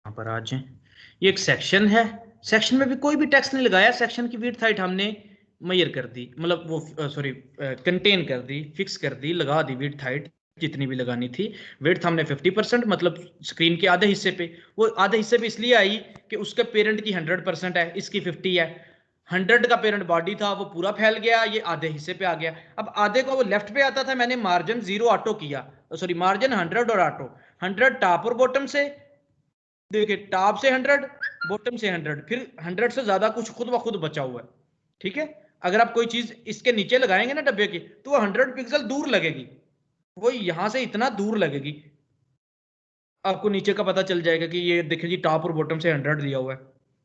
यहाँ पर आ जाए, ये एक सेक्शन है, सेक्शन में भी कोई भी टेक्स्ट नहीं लगाया, सेक्शन की विड्थ हाइट हमने मेजर कर दी, मतलब वो सॉरी कंटेन कर दी, फिक्स कर दी, लगा दी विड्थ हाइट जितनी भी लगानी थी। विड्थ हमने 50%, मतलब स्क्रीन के आधे हिस्से पे, वो आधे हिस्से पे इसलिए आई कि उसके पेरेंट की 100% है, इसकी 50 है। 100 का पेरेंट बॉडी था, वो पूरा फैल गया, ये आधे हिस्से पे आ गया। अब आधे को वो लेफ्ट पे आता था, मैंने मार्जिन 0 ऑटो किया, सॉरी मार्जिन 100 और ऑटो। 100 टॉप और बॉटम से, देखिए टॉप से 100, बॉटम से 100, फिर 100 से ज्यादा कुछ खुद ब खुद बचा हुआ है। ठीक है, अगर आप कोई चीज इसके नीचे लगाएंगे ना डब्बे के, तो वो 100 पिक्सल दूर लगेगी, वो यहां से इतना दूर लगेगी, आपको नीचे का पता चल जाएगा कि ये देखिए जी टॉप और बॉटम से 100 दिया हुआ है।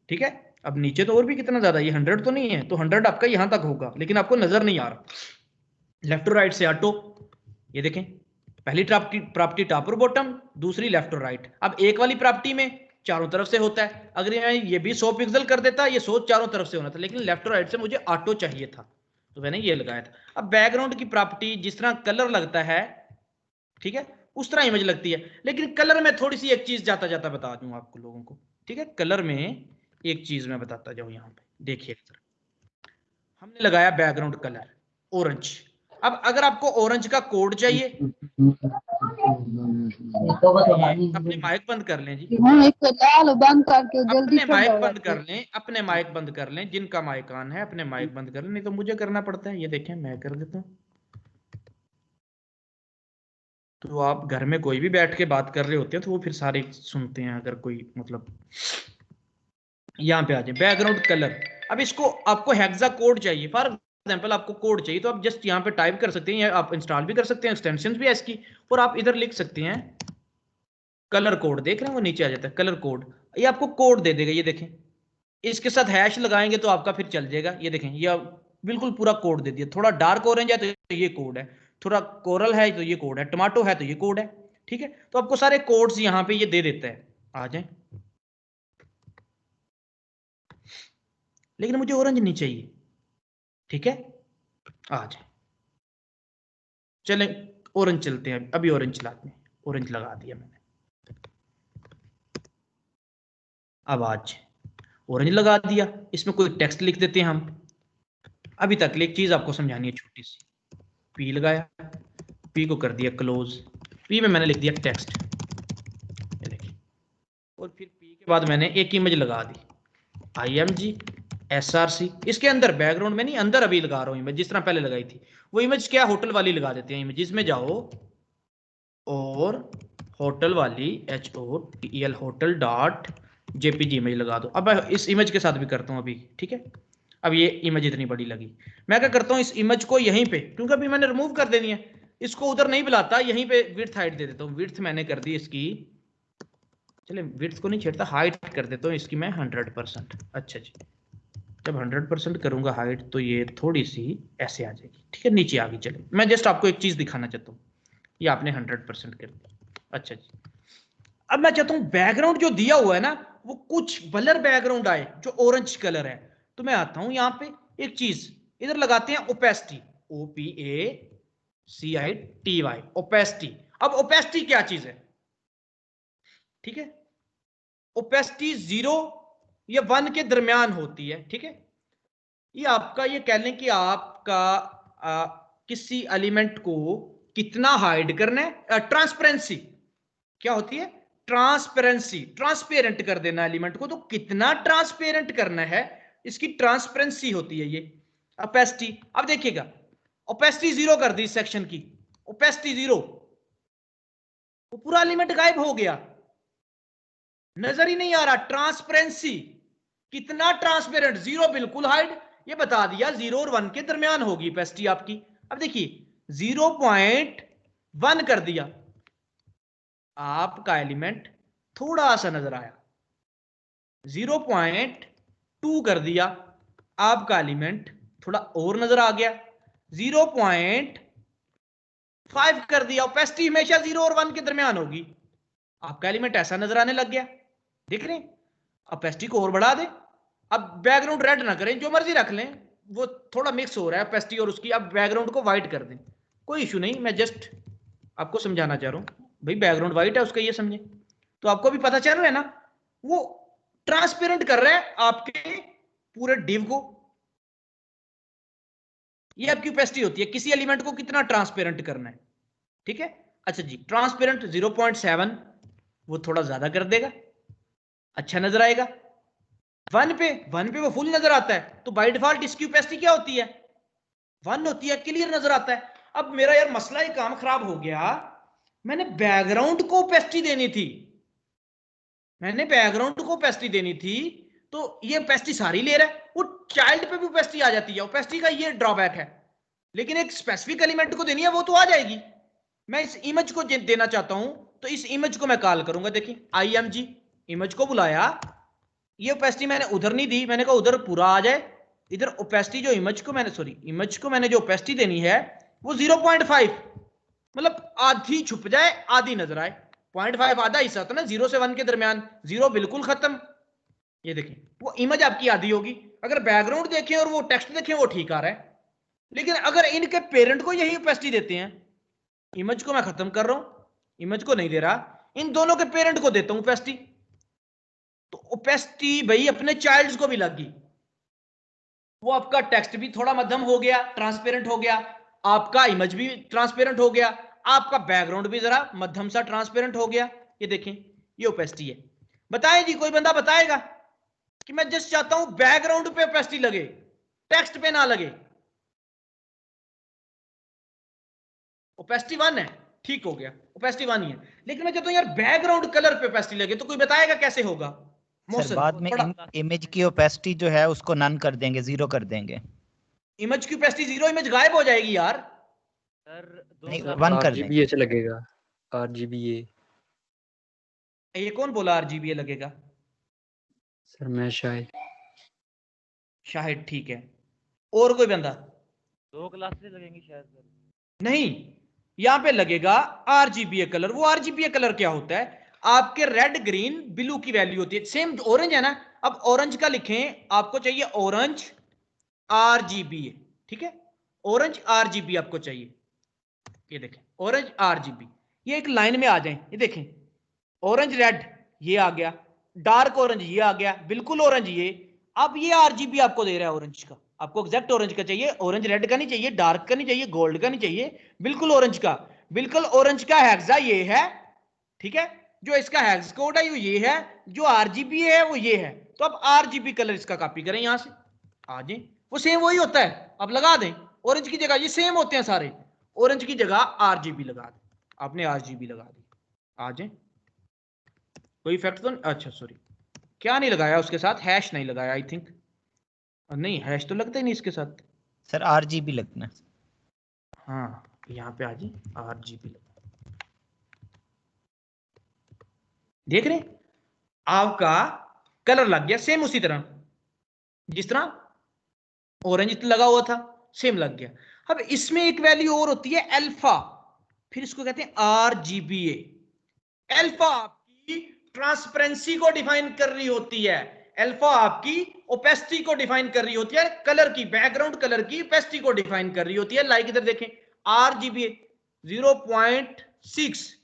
ठीक है, अब नीचे तो और भी कितना ज्यादा, ये 100 तो नहीं है, तो 100 आपका यहां तक होगा, लेकिन आपको नजर नहीं आ रहा। लेफ्ट और राइट से ऑटो, ये देखें, पहली प्रॉपर्टी टॉप और बॉटम, दूसरी लेफ्ट और राइट। अब एक वाली प्रॉपर्टी में चारों तरफ से होता है, अगर ये भी 100 पिक्सल कर देता, ये 100 चारों तरफ से होना था, लेकिन लेफ्ट और राइट से मुझे ऑटो चाहिए था, तो मैंने ये लगाया था। अब बैकग्राउंड की प्रॉपर्टी जिस तरह कलर लगता है, ठीक है, उस तरह इमेज लगती है, लेकिन कलर में थोड़ी सी एक चीज जाता जाता बता दूं आपको लोगों को। ठीक है, कलर में एक चीज मैं बताता जाऊं, यहाँ पे देखिए, हमने लगाया बैकग्राउंड कलर ऑरेंज। अब अगर आपको ऑरेंज का कोड चाहिए, अपने माइक बंद कर लें जी, हाँ एक लाल बंद करके जल्दी अपने ठंडा माइक हो बंद जाती कर है। लें, अपने माइक बंद कर लें, जिनका माइक ऑन है अपने माइक बंद कर लें, नहीं तो मुझे करना पड़ता है, ये देखें मैं कर देता हूँ। तो आप घर में कोई भी बैठ के बात कर रहे होते हैं तो वो फिर सारे सुनते हैं, अगर कोई मतलब, यहाँ पे आ जाए बैकग्राउंड कलर। अब इसको आपको हेक्सा कोड चाहिए, फॉर एग्जाम्पल आपको कोड चाहिए, तो आप जस्ट यहाँ पे टाइप कर सकते हैं, या आप इंस्टॉल भी कर सकते हैं, एक्सटेंशन भी है इसकी, और आप इधर लिख सकते हैं कलर कोड, देख रहे हैं वो नीचे आ जाता है कलर कोड, ये आपको कोड दे देगा, ये देखें, इसके साथ हैश लगाएंगे तो आपका फिर चल जाएगा, ये देखें ये बिल्कुल पूरा कोड दे दिया। थोड़ा डार्क ऑरेंज है तो ये कोड है, थोड़ा कोरल है तो ये कोड है, टमाटो है तो ये कोड है। ठीक है, तो आपको सारे कोड्स यहाँ पे ये दे देता है, आ जाए, लेकिन मुझे ऑरेंज नहीं चाहिए। ठीक है, आ जाए, चलें ऑरेंज चलते हैं, अभी ऑरेंज चलाते हैं, ऑरेंज लगा दिया मैंने। अब आज ऑरेंज लगा दिया, इसमें कोई टेक्स्ट लिख देते हैं हम। अभी तक एक चीज आपको समझानी है छोटी सी, पी लगाया, पी को कर दिया क्लोज, पी में मैंने लिख दिया टेक्स्ट, ये देखिए, और फिर पी के बाद मैंने एक इमेज लगा दी, IMG SRC, इसके अंदर बैकग्राउंड में नहीं, अंदर अभी लगा रहा हूं इमेज, जिस तरह पहले लगाई थी वो इमेज, क्या होटल वाली लगा देते हैं इमेज, इसमें जाओ और होटल वाली HOTL hotel dot JPG image लगा दो। अब इस इमेज के साथ भी करता हूं अभी, ठीक है, अब ये इमेज इतनी बड़ी लगी, मैं क्या करता हूं इस इमेज को यहीं पे, क्योंकि अभी मैंने रिमूव कर देनी है, इसको उधर नहीं बुलाता, यहीं पे विड्थ हाइट दे देता हूं। विड्थ मैंने कर दी इसकी, चले विड्थ को नहीं छेड़ता, हाइट कर देता हूँ इसकी मैं 100%। अच्छा जी, जब 100% करूंगा हाइट तो ये थोड़ी सी ऐसे आ जाएगी, ठीक है, नीचे आ गई। चले मैं जस्ट आपको एक चीज दिखाना चाहता हूँ, ये आपने 100% कर दिया। अच्छा जी, अब मैं चाहता हूं बैकग्राउंड जो दिया हुआ है ना, वो कुछ ब्लर बैकग्राउंड आए जो ऑरेंज कलर है, तो मैं आता हूं यहां पे, एक चीज इधर लगाते हैं ओपेसिटी, OPACITY, ओपेसिटी। अब ओपेसिटी क्या चीज है, ठीक है, ओपेसिटी 0 या 1 के दरमियान होती है। ठीक है, ये आपका, ये कह लें कि आपका किसी एलिमेंट को कितना हाइड करना है, ट्रांसपेरेंसी क्या होती है, ट्रांसपेरेंसी, ट्रांसपेरेंट कर देना एलिमेंट को, तो कितना ट्रांसपेरेंट करना है, इसकी ट्रांसपेरेंसी होती है ये ओपेसिटी। अब देखिएगा, ओपेसिटी 0 कर दी इस सेक्शन की, ओपेसिटी 0, वो पूरा एलिमेंट गायब हो गया, नजर ही नहीं आ रहा। ट्रांसपेरेंसी, कितना ट्रांसपेरेंट, 0 बिल्कुल हाइड, ये बता दिया 0 और 1 के दरमियान होगी ओपेसिटी आपकी। अब देखिए 0.1 कर दिया, आपका एलिमेंट थोड़ा सा नजर आया, 0.2 कर दिया, आपका एलिमेंट थोड़ा और नजर आ गया, 0.5 कर दिया, ओपेसिटी हमेशा 0 और 1 के दरमियान होगी, आपका एलिमेंट ऐसा नजर आने लग गया, देख रहे हैं, ओपेसिटी को और बढ़ा दे। अब बैकग्राउंड रेड ना करें, जो मर्जी रख लें, वो थोड़ा मिक्स हो रहा है ओपेसिटी और उसकी, अब बैकग्राउंड को व्हाइट कर दें, कोई इशू नहीं, मैं जस्ट आपको समझाना चाह रहा हूं, भाई बैकग्राउंड व्हाइट है उसका, ये समझे, तो आपको भी पता चल रहा है ना वो ट्रांसपेरेंट कर रहा है आपके पूरे डिव को। ये आपकी ओपेसिटी होती है, किसी एलिमेंट को कितना ट्रांसपेरेंट करना है, ठीक है। अच्छा जी, ट्रांसपेरेंट 0.7 वो थोड़ा ज्यादा कर देगा, अच्छा नजर आएगा। 1 पे वो फुल नजर आता है, तो बाय डिफॉल्ट इसकी ओपेसिटी क्या होती है, 1 होती है, क्लियर नजर आता है। अब मेरा यार मसला ही काम खराब हो गया, मैंने बैकग्राउंड को ओपेसिटी देनी थी, मैंने बैकग्राउंड को ओपेसिटी देनी थी, तो ये ओपेसिटी सारी ले रहा है, वो चाइल्ड पे भी ओपेसिटी आ जाती है। ओपेसिटी का ये ड्रॉबैक है, लेकिन एक स्पेसिफिक एलिमेंट को देनी है वो तो आ जाएगी। मैं इस इमेज को देना चाहता हूं, तो इस इमेज को मैं कॉल करूंगा। देखिए IMG इमेज को बुलाया, ये ओपेसिटी मैंने उधर नहीं दी, मैंने कहा उधर पूरा आ जाए, इधर ओपेसिटी जो इमेज को मैंने जो ओपेसिटी देनी है वो 0.5, मतलब आधी छुप जाए आधी नजर आए। 0.5 आधा हिस्सा था ना 0 से 1 के दरमियान, 0 बिल्कुल खत्म। ये देखिए वो इमेज आपकी आधी होगी। अगर बैकग्राउंड देखें और वो टेक्स्ट देखें वो ठीक आ रहा है, लेकिन अगर इनके पेरेंट को यही ओपेसिटी देते हैं, इमेज को मैं खत्म कर रहा हूं, इमेज को नहीं दे रहा, इन दोनों के पेरेंट को देता हूं ओपेसिटी, तो ओपेसिटी भाई अपने चाइल्ड्स को भी लग गई। वो आपका टेक्स्ट भी थोड़ा मध्यम हो गया, ट्रांसपेरेंट हो गया, आपका इमेज भी ट्रांसपेरेंट हो गया, आपका बैकग्राउंड भी जरा मध्यम सा ट्रांसपेरेंट हो गया। ये देखें ये ओपेसिटी है। बताएं जी, कोई बंदा बताएगा कि मैं जस्ट चाहता हूं बैकग्राउंड पे ओपेसिटी लगे, टेक्स्ट पे ना लगे। ओपेसिटी 1 है, ठीक हो गया, ओपेसिटी 1 ही है, लेकिन मैं चाहता हूं यार बैकग्राउंड कलर पे ओपेसिटी लगे, तो कोई बताएगा कैसे होगा? सर बाद में इमेज की ओपेसिटी जो है उसको नन कर देंगे, 0 कर देंगे। इमेज की ओपेसिटी 0, इमेज गायब हो जाएगी यार। सर 1 कर देंगे। RGBA से लगेगा, RGBA। ये कौन बोला RGBA लगेगा? सर मैं शाहिद ठीक है, और कोई बंदा? 2 क्लासेस लगेंगी शायद सर। नहीं, यहां पे लगेगा RGBA कलर। वो RGBA कलर क्या होता है? आपके रेड ग्रीन ब्लू की वैल्यू होती है, सेम ऑरेंज है ना। अब ऑरेंज का लिखें, आपको चाहिए ऑरेंज RGBA, ठीक है, ऑरेंज RGB आपको चाहिए। ये देखें ऑरेंज RGB, ये एक लाइन में आ जाए, ये देखें ऑरेंज रेड ये आ गया, डार्क ऑरेंज ये आ गया, बिल्कुल ऑरेंज ये। अब ये RGB आपको दे रहा है ऑरेंज का, आपको एग्जैक्ट ऑरेंज का चाहिए, ऑरेंज रेड का नहीं चाहिए, डार्क का नहीं चाहिए, गोल्ड का नहीं चाहिए, बिल्कुल ऑरेंज का। बिल्कुल ऑरेंज का हेक्सा ये है, ठीक है, जो इसका हेक्स कोड है वो ये है, जो RGB है वो ये है। तो अब RGB कलर इसका कॉपी करें, यहां से आ जाए, वो सेम वही होता है, अब लगा दें ऑरेंज की जगह, ये सेम होते हैं सारे, ऑरेंज की जगह RGB लगा दें, आपने RGB लगा दी, आ जाए, कोई इफेक्ट तो नहीं? अच्छा सॉरी, क्या नहीं लगाया उसके साथ, हैश नहीं लगाया आई थिंक, नहीं हैश तो लगता ही नहीं इसके साथ सर, RGB लगना। हाँ यहाँ पे आ जी RGB लगा, देख रहे आपका कलर लग गया सेम उसी तरह जिस तरह ऑरेंज लगा हुआ था, सेम लग गया। अब इसमें एक वैल्यू और होती है अल्फा, फिर इसको कहते हैं RGBA। अल्फा आपकी ट्रांसपेरेंसी को डिफाइन कर रही होती है, अल्फा आपकी ओपेसिटी को डिफाइन कर रही होती है, कलर की, बैकग्राउंड कलर की ओपेसिटी को डिफाइन कर रही होती है। लाइक इधर देखें RGBA 0.6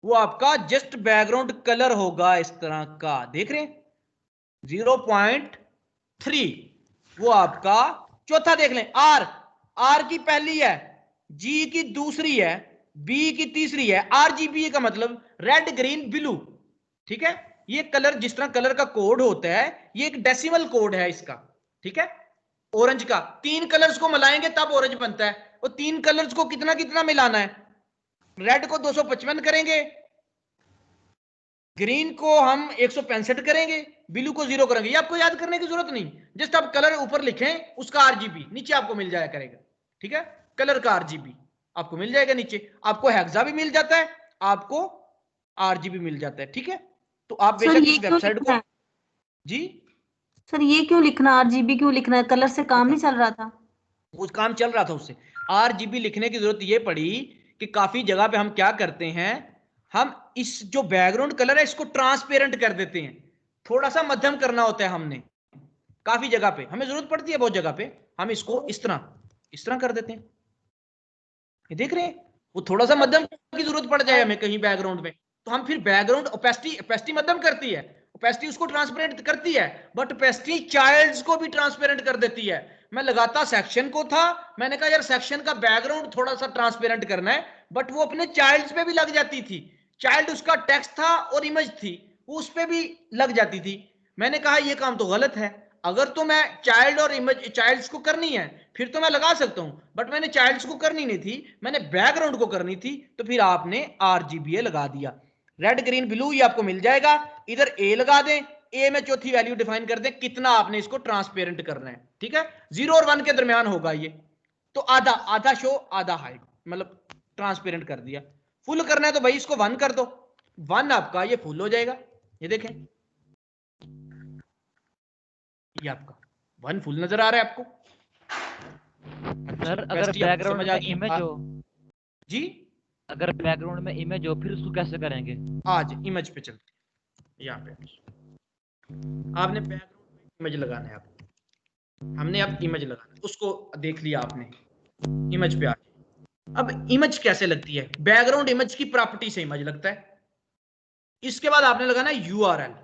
वो आपका जस्ट बैकग्राउंड कलर होगा इस तरह का, देख रहे हैं 0.3 वो आपका चौथा देख लें, R की पहली है, G की दूसरी है, B की तीसरी है, RGBA का मतलब रेड ग्रीन ब्लू, ठीक है। ये कलर जिस तरह कलर का कोड होता है, ये एक डेसिमल कोड है इसका, ठीक है। ऑरेंज का 3 कलर्स को मिलाएंगे तब ऑरेंज बनता है, और 3 कलर्स को कितना कितना मिलाना है, रेड को 255 करेंगे, ग्रीन को हम 165 करेंगे, ब्लू को 0 करेंगे। ये आपको याद करने की जरूरत नहीं, जस्ट आप कलर ऊपर लिखें उसका RGB नीचे आपको मिल जाया करेगा, ठीक है, कलर का RGB आपको मिल जाएगा नीचे, आपको हेक्सा भी मिल जाता है, आपको RGB मिल जाता है, ठीक है। तो आप बेशक इस वेबसाइट को जी सर ये क्यों लिखना, RGB क्यों लिखना है? कलर से काम नहीं चल रहा था? वो काम चल रहा था उससे, RGB लिखने की जरूरत ये पड़ी कि काफी जगह पे हम क्या करते हैं, हम इस जो बैकग्राउंड कलर है इसको ट्रांसपेरेंट कर देते हैं, थोड़ा सा मध्यम करना होता है हमने, काफी जगह पे हमें जरूरत पड़ती है, बहुत जगह पे हम इसको इस तरह कर देते हैं, ये देख रहे हैं, वो थोड़ा सा मध्यम की जरूरत पड़ जाए हमें कहीं बैकग्राउंड में, तो हम फिर बैकग्राउंड ओपेसिटी मध्यम करती है, ओपेसिटी उसको ट्रांसपेरेंट करती है, बट ओपेसिटी चाइल्ड्स को भी ट्रांसपेरेंट कर देती है। मैं लगाता सेक्शन को था, मैंने कहा यार सेक्शन का बैकग्राउंड थोड़ा सा ट्रांसपेरेंट करना है, बट वो अपने चाइल्ड्स पे भी लग जाती थी। चाइल्ड उसका टेक्स्ट था और इमेज थी, वो उस पे भी लग जाती थी। मैंने कहा ये काम तो गलत है, अगर तो मैं चाइल्ड और इमेज चाइल्ड्स को करनी है फिर तो मैं लगा सकता हूं, बट मैंने चाइल्ड्स को करनी नहीं थी, मैंने बैकग्राउंड को करनी थी, तो फिर आपने RGBA लगा दिया। रेड ग्रीन ब्लू ये आपको मिल जाएगा, इधर ए लगा दें, ए में चौथी वैल्यू डिफाइन कर दें कितना आपने इसको ट्रांसपेरेंट करना है, ठीक है। 0 और 1 के दरमियान होगा ये, तो आधा आधा शो आधा हाइड, मतलब ट्रांसपेरेंट कर दिया। फुल करना है तो भाई इसको 1 कर दो, 1 आपका ये फुल हो जाएगा। ये देखें, ये आपका 1 फुल नजर आ रहा है आपको। सर अगर बैकग्राउंड में इमेज हो जी, अगर बैकग्राउंड में इमेज हो फिर उसको कैसे करेंगे? आज इमेज पे चलते हैं। यहाँ पे आपने बैकग्राउंड में इमेज लगाना है आपको, हमने अब इमेज लगाना है, उसको देख लिया आपने, इमेज पे आ गए। अब इमेज कैसे लगती है? बैकग्राउंड इमेज की प्रॉपर्टी से इमेज लगता है। इसके बाद आपने लगाना है URL।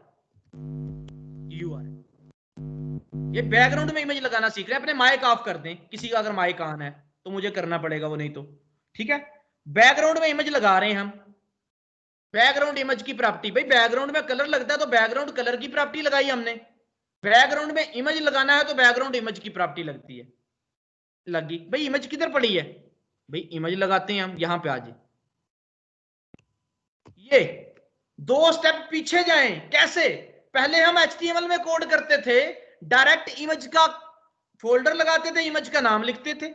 ये बैकग्राउंड में इमेज लगाना सीख रहे हैं, अपने माइक ऑफ कर दें, किसी का अगर माइक ऑन है तो मुझे करना पड़ेगा, वो नहीं तो ठीक है। बैकग्राउंड में इमेज लगा रहे हैं हम, बैकग्राउंड इमेज की प्रॉपर्टी, भाई बैकग्राउंड में कलर लगता है तो बैकग्राउंड कलर की प्रॉपर्टी लगाई हमने, बैकग्राउंड में इमेज लगाना है तो बैकग्राउंड इमेज की प्रॉपर्टी लगती है, लगी। भाई इमेज किधर पड़ी है? भाई इमेज लगाते हैं हम, यहां पे आ जाए, ये 2 स्टेप पीछे जाएं। कैसे? पहले हम HTML में कोड करते थे, डायरेक्ट इमेज का फोल्डर लगाते थे, इमेज का नाम लिखते थे।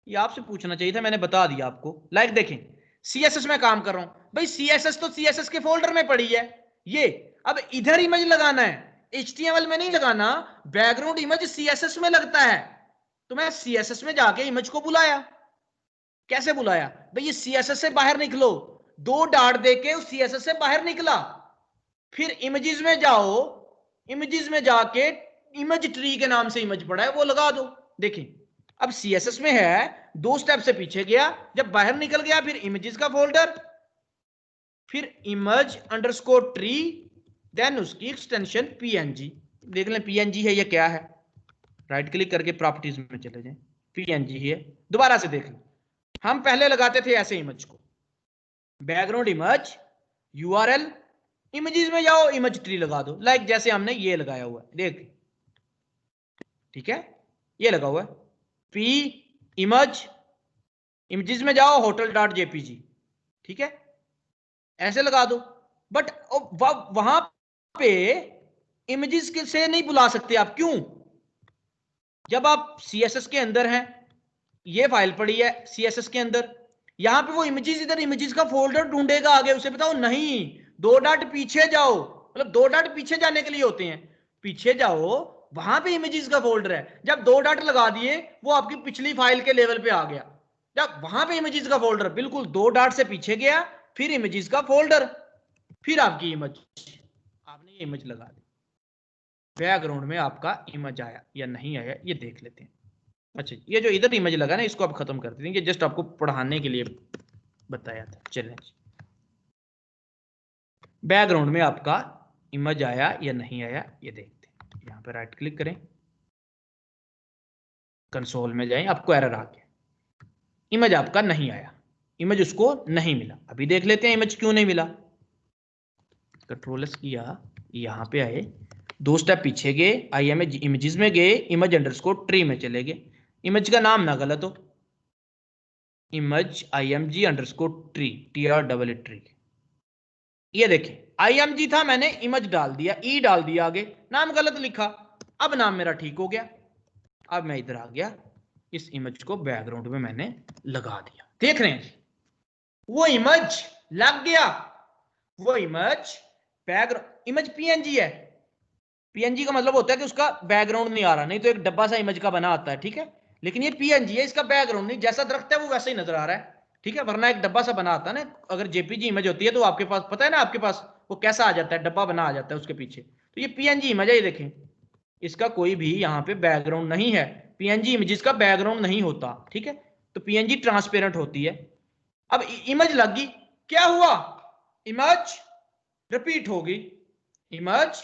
ये आपसे पूछना चाहिए था, मैंने बता दिया आपको। लाइक देखें, CSS में काम कर रहा हूं, भाई CSS तो CSS के फोल्डर में पड़ी है ये, अब इधर इमेज लगाना है, HTML में नहीं लगाना, बैकग्राउंड इमेज CSS में लगता है, तो मैं CSS में जाके इमेज को बुलाया। कैसे बुलाया? भाई ये CSS से बाहर निकलो, 2 डॉट देके उस CSS से बाहर निकला, फिर इमेजेस में जाओ, इमेजेस में जाके इमेज ट्री के नाम से इमेज पड़ा है वो लगा दो। देखें अब CSS में है, 2 स्टेप से पीछे गया, जब बाहर निकल गया फिर इमेजेस का फोल्डर, फिर इमेज अंडरस्कोर ट्री, देन उसकी एक्सटेंशन PNG। देख लें PNG है, ये क्या है, राइट क्लिक करके प्रॉपर्टीज में चले जाएं, PNG है। दोबारा से देख लें, हम पहले लगाते थे ऐसे इमेज को, बैकग्राउंड इमेज URL, इमेजेस में जाओ इमेज ट्री लगा दो, लाइक जैसे हमने ये लगाया हुआ है, देख ठीक है, ये लगा हुआ है P इमेज, इमेजेस में जाओ hotel.jpg, ठीक है, ऐसे लगा दो। बट वहां पे इमेजेस से नहीं बुला सकते आप, क्यों? जब आप CSS के अंदर हैं, ये फाइल पड़ी है CSS के अंदर, यहां पे वो इमेजेस, इधर इमेजेस का फोल्डर ढूंढेगा आगे, उसे बताओ नहीं 2 डॉट पीछे जाओ, मतलब 2 डॉट पीछे जाने के लिए होते हैं, पीछे जाओ, वहां पे इमेजेस का फोल्डर है। जब 2 डॉट लगा दिए वो आपकी पिछली फाइल के लेवल पे आ गया, जब वहां पे इमेजेस का फोल्डर बिल्कुल 2 डॉट से पीछे गया, फिर इमेजेस का फोल्डर, फिर आपकी इमेज, आपने ये इमेज लगा दी, बैकग्राउंड में आपका इमेज आया या नहीं आया ये देख लेते हैं। अच्छा, ये जो इधर इमेज लगा ना इसको आप खत्म कर देंगे, जस्ट आपको पढ़ाने के लिए बताया था। चलें, बैकग्राउंड में आपका इमेज आया या नहीं आया ये देखते हैं। यहाँ पे राइट क्लिक करें, कंसोल में जाएं, आपको एरर आ गया, इमेज आपका नहीं आया, इमेज उसको नहीं मिला। अभी देख लेते हैं इमेज क्यों नहीं मिला। कंट्रोल किया, यहाँ पे आए, 2 स्टेप पीछे गए, इमेजेस में गए, इमेज अंडरस्कोर ट्री में चले गए, इमेज का नाम ना गलत हो, image img underscore tree, TR tree, ये देखें IMG था, मैंने इमेज डाल दिया, ई डाल दिया, आगे नाम गलत लिखा, अब नाम मेरा ठीक हो गया। अब मैं इधर आ गया, इस इमेज को बैकग्राउंड में मैंने लगा दिया, देख रहे हैं वो इमेज लग गया, वो इमेज बैकग्राउंड इमेज PNG है, PNG का मतलब होता है कि उसका बैकग्राउंड नहीं आ रहा, नहीं तो एक डब्बा सा इमेज का बना आता है, ठीक है, लेकिन ये PNG है, इसका बैकग्राउंड नहीं, जैसा दरख्त है वो वैसे ही नजर आ रहा है, ठीक है, वरना एक डब्बा सा बना आता है ना, अगर JPG इमेज होती है तो आपके पास पता है ना, आपके पास वो कैसा आ जाता है, डब्बा बना आ जाता है उसके पीछे, तो ये PNG इमेज है, ये देखें इसका कोई भी यहाँ पे बैकग्राउंड नहीं है, PNG इमेजेस का बैकग्राउंड नहीं होता, ठीक है, तो PNG ट्रांसपेरेंट होती है। अब इमेज लग गई, क्या हुआ, इमेज रिपीट होगी, इमेज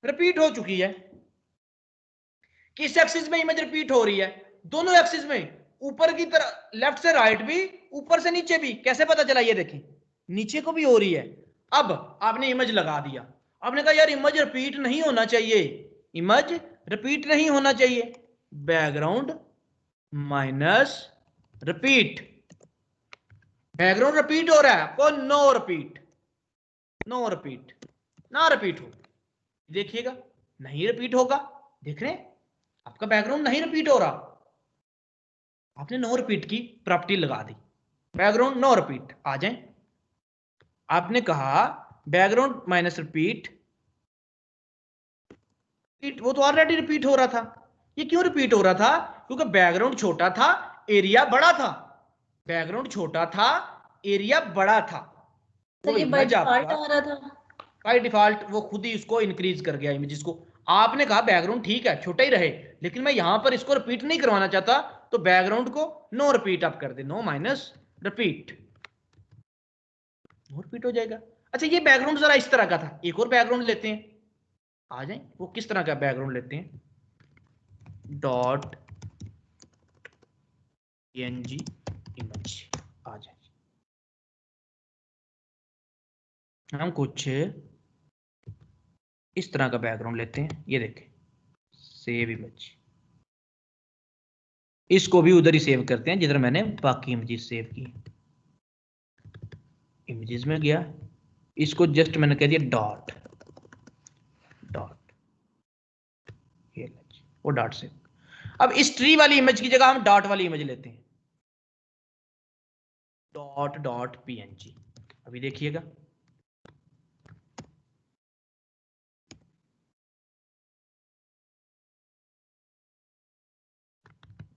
रिपीट हो चुकी है। किस एक्सिस में इमेज रिपीट हो रही है? दोनों एक्सिस में, ऊपर की तरफ लेफ्ट से राइट भी, ऊपर से नीचे भी। कैसे पता चला? ये देखें, नीचे को भी हो रही है। अब आपने इमेज लगा दिया, आपने कहा यार इमेज रिपीट नहीं होना चाहिए, इमेज रिपीट नहीं होना चाहिए, background minus repeat. Background repeat हो रहा है आपको, नो रिपीट, नो रिपीट, ना रिपीट हो। देखिएगा नहीं रिपीट होगा, देख रहे हैं आपका बैकग्राउंड नहीं रिपीट हो रहा। आपने नो रिपीट की प्रॉपर्टी लगा दी, बैकग्राउंड नो रिपीट। आ जाए, आपने कहा बैकग्राउंड माइनस रिपीट, वो तो ऑलरेडी रिपीट हो रहा था। ये क्यों रिपीट हो रहा था? क्योंकि बैकग्राउंड छोटा था, एरिया बड़ा था। बैकग्राउंड छोटा था, एरिया बड़ा था। सर ये बाय डिफॉल्ट आ रहा था। बाय डिफॉल्ट वो खुद ही उसको इंक्रीज कर गया इमेजेस को। आपने कहा बैकग्राउंड ठीक है छोटा ही रहे, लेकिन मैं यहां पर इसको रिपीट नहीं करवाना चाहता, तो बैकग्राउंड को नो रिपीट आप कर दे, no minus repeat, no repeat हो जाएगा। अच्छा ये बैकग्राउंड जरा इस तरह का था, एक और बैकग्राउंड लेते हैं। आ जाए, वो किस तरह का बैकग्राउंड लेते हैं? Dot png image. आ जाए, हम कुछ इस तरह का बैकग्राउंड लेते हैं। ये देखें, सेव इमेज। इसको भी उधर ही सेव करते हैं जिधर मैंने बाकी इमेजेस सेव की। इमेजेस में गया, इसको जस्ट मैंने कह दिया डॉट डॉट, ये वो डॉट सेव। अब इस ट्री वाली इमेज की जगह हम डॉट वाली इमेज लेते हैं, डॉट डॉट png। अभी देखिएगा,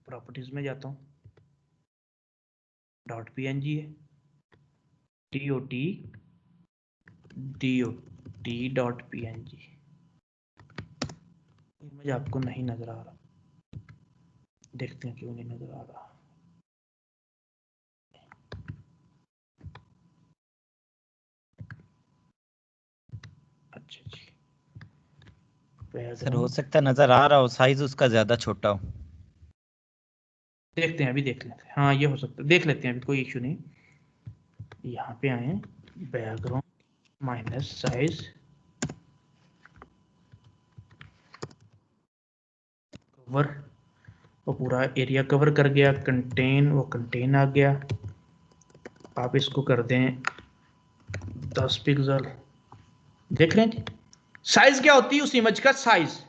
प्रॉपर्टीज में जाता हूं, डॉट png है, dot डॉट png। इमेज आपको नहीं नजर आ रहा, देखते हैं क्यों नहीं नजर आ रहा। अच्छा जी, सर हो सकता है नजर आ रहा हो, साइज उसका ज्यादा छोटा हो। देखते हैं, अभी देख लेते हैं। हाँ ये हो सकता है, देख लेते हैं, अभी कोई इश्यू नहीं। यहाँ पे आए, बैकग्राउंड माइनस साइज, कवर, वो पूरा एरिया कवर कर गया, कंटेन, वो कंटेन आ गया। आप इसको कर दें 10 पिक्सल। देख रहे हैं जी, साइज क्या होती है उस इमेज का? साइज,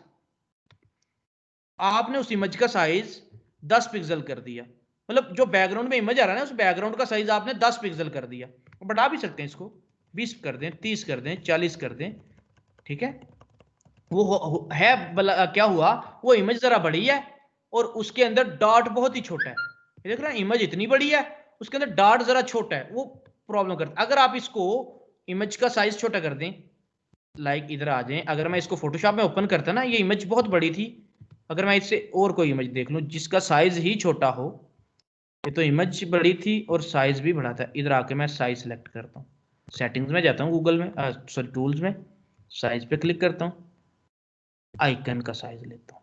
आपने उस इमेज का साइज 10 पिक्सल कर दिया, मतलब जो बैकग्राउंड में इमेज आ रहा है ना, उस बैकग्राउंड का साइज आपने 10 पिक्सल कर दिया। बढ़ा भी सकते हैं इसको, 20 कर दें, 30 कर दें, 40 कर दें, ठीक है। वो है क्या हुआ, वो इमेज जरा बड़ी है और उसके अंदर डॉट बहुत ही छोटा है। देख रहे हैं, इमेज इतनी बड़ी है, उसके अंदर डॉट जरा छोटा है, वो प्रॉब्लम करता है। अगर आप इसको इमेज का साइज छोटा कर दें, लाइक इधर आ जाएं, अगर मैं इसको फोटोशॉप में ओपन करता ना, ये इमेज बहुत बड़ी थी, अगर मैं इससे और कोई इमेज देख लूं जिसका साइज ही छोटा हो, ये तो इमेज बड़ी थी और साइज भी बड़ा था। इधर आके मैं साइज सेलेक्ट करता हूँ, सेटिंग्स में जाता हूँ गूगल में, सॉरी टूल्स में, साइज पे क्लिक करता हूँ, आइकन का साइज लेता हूँ,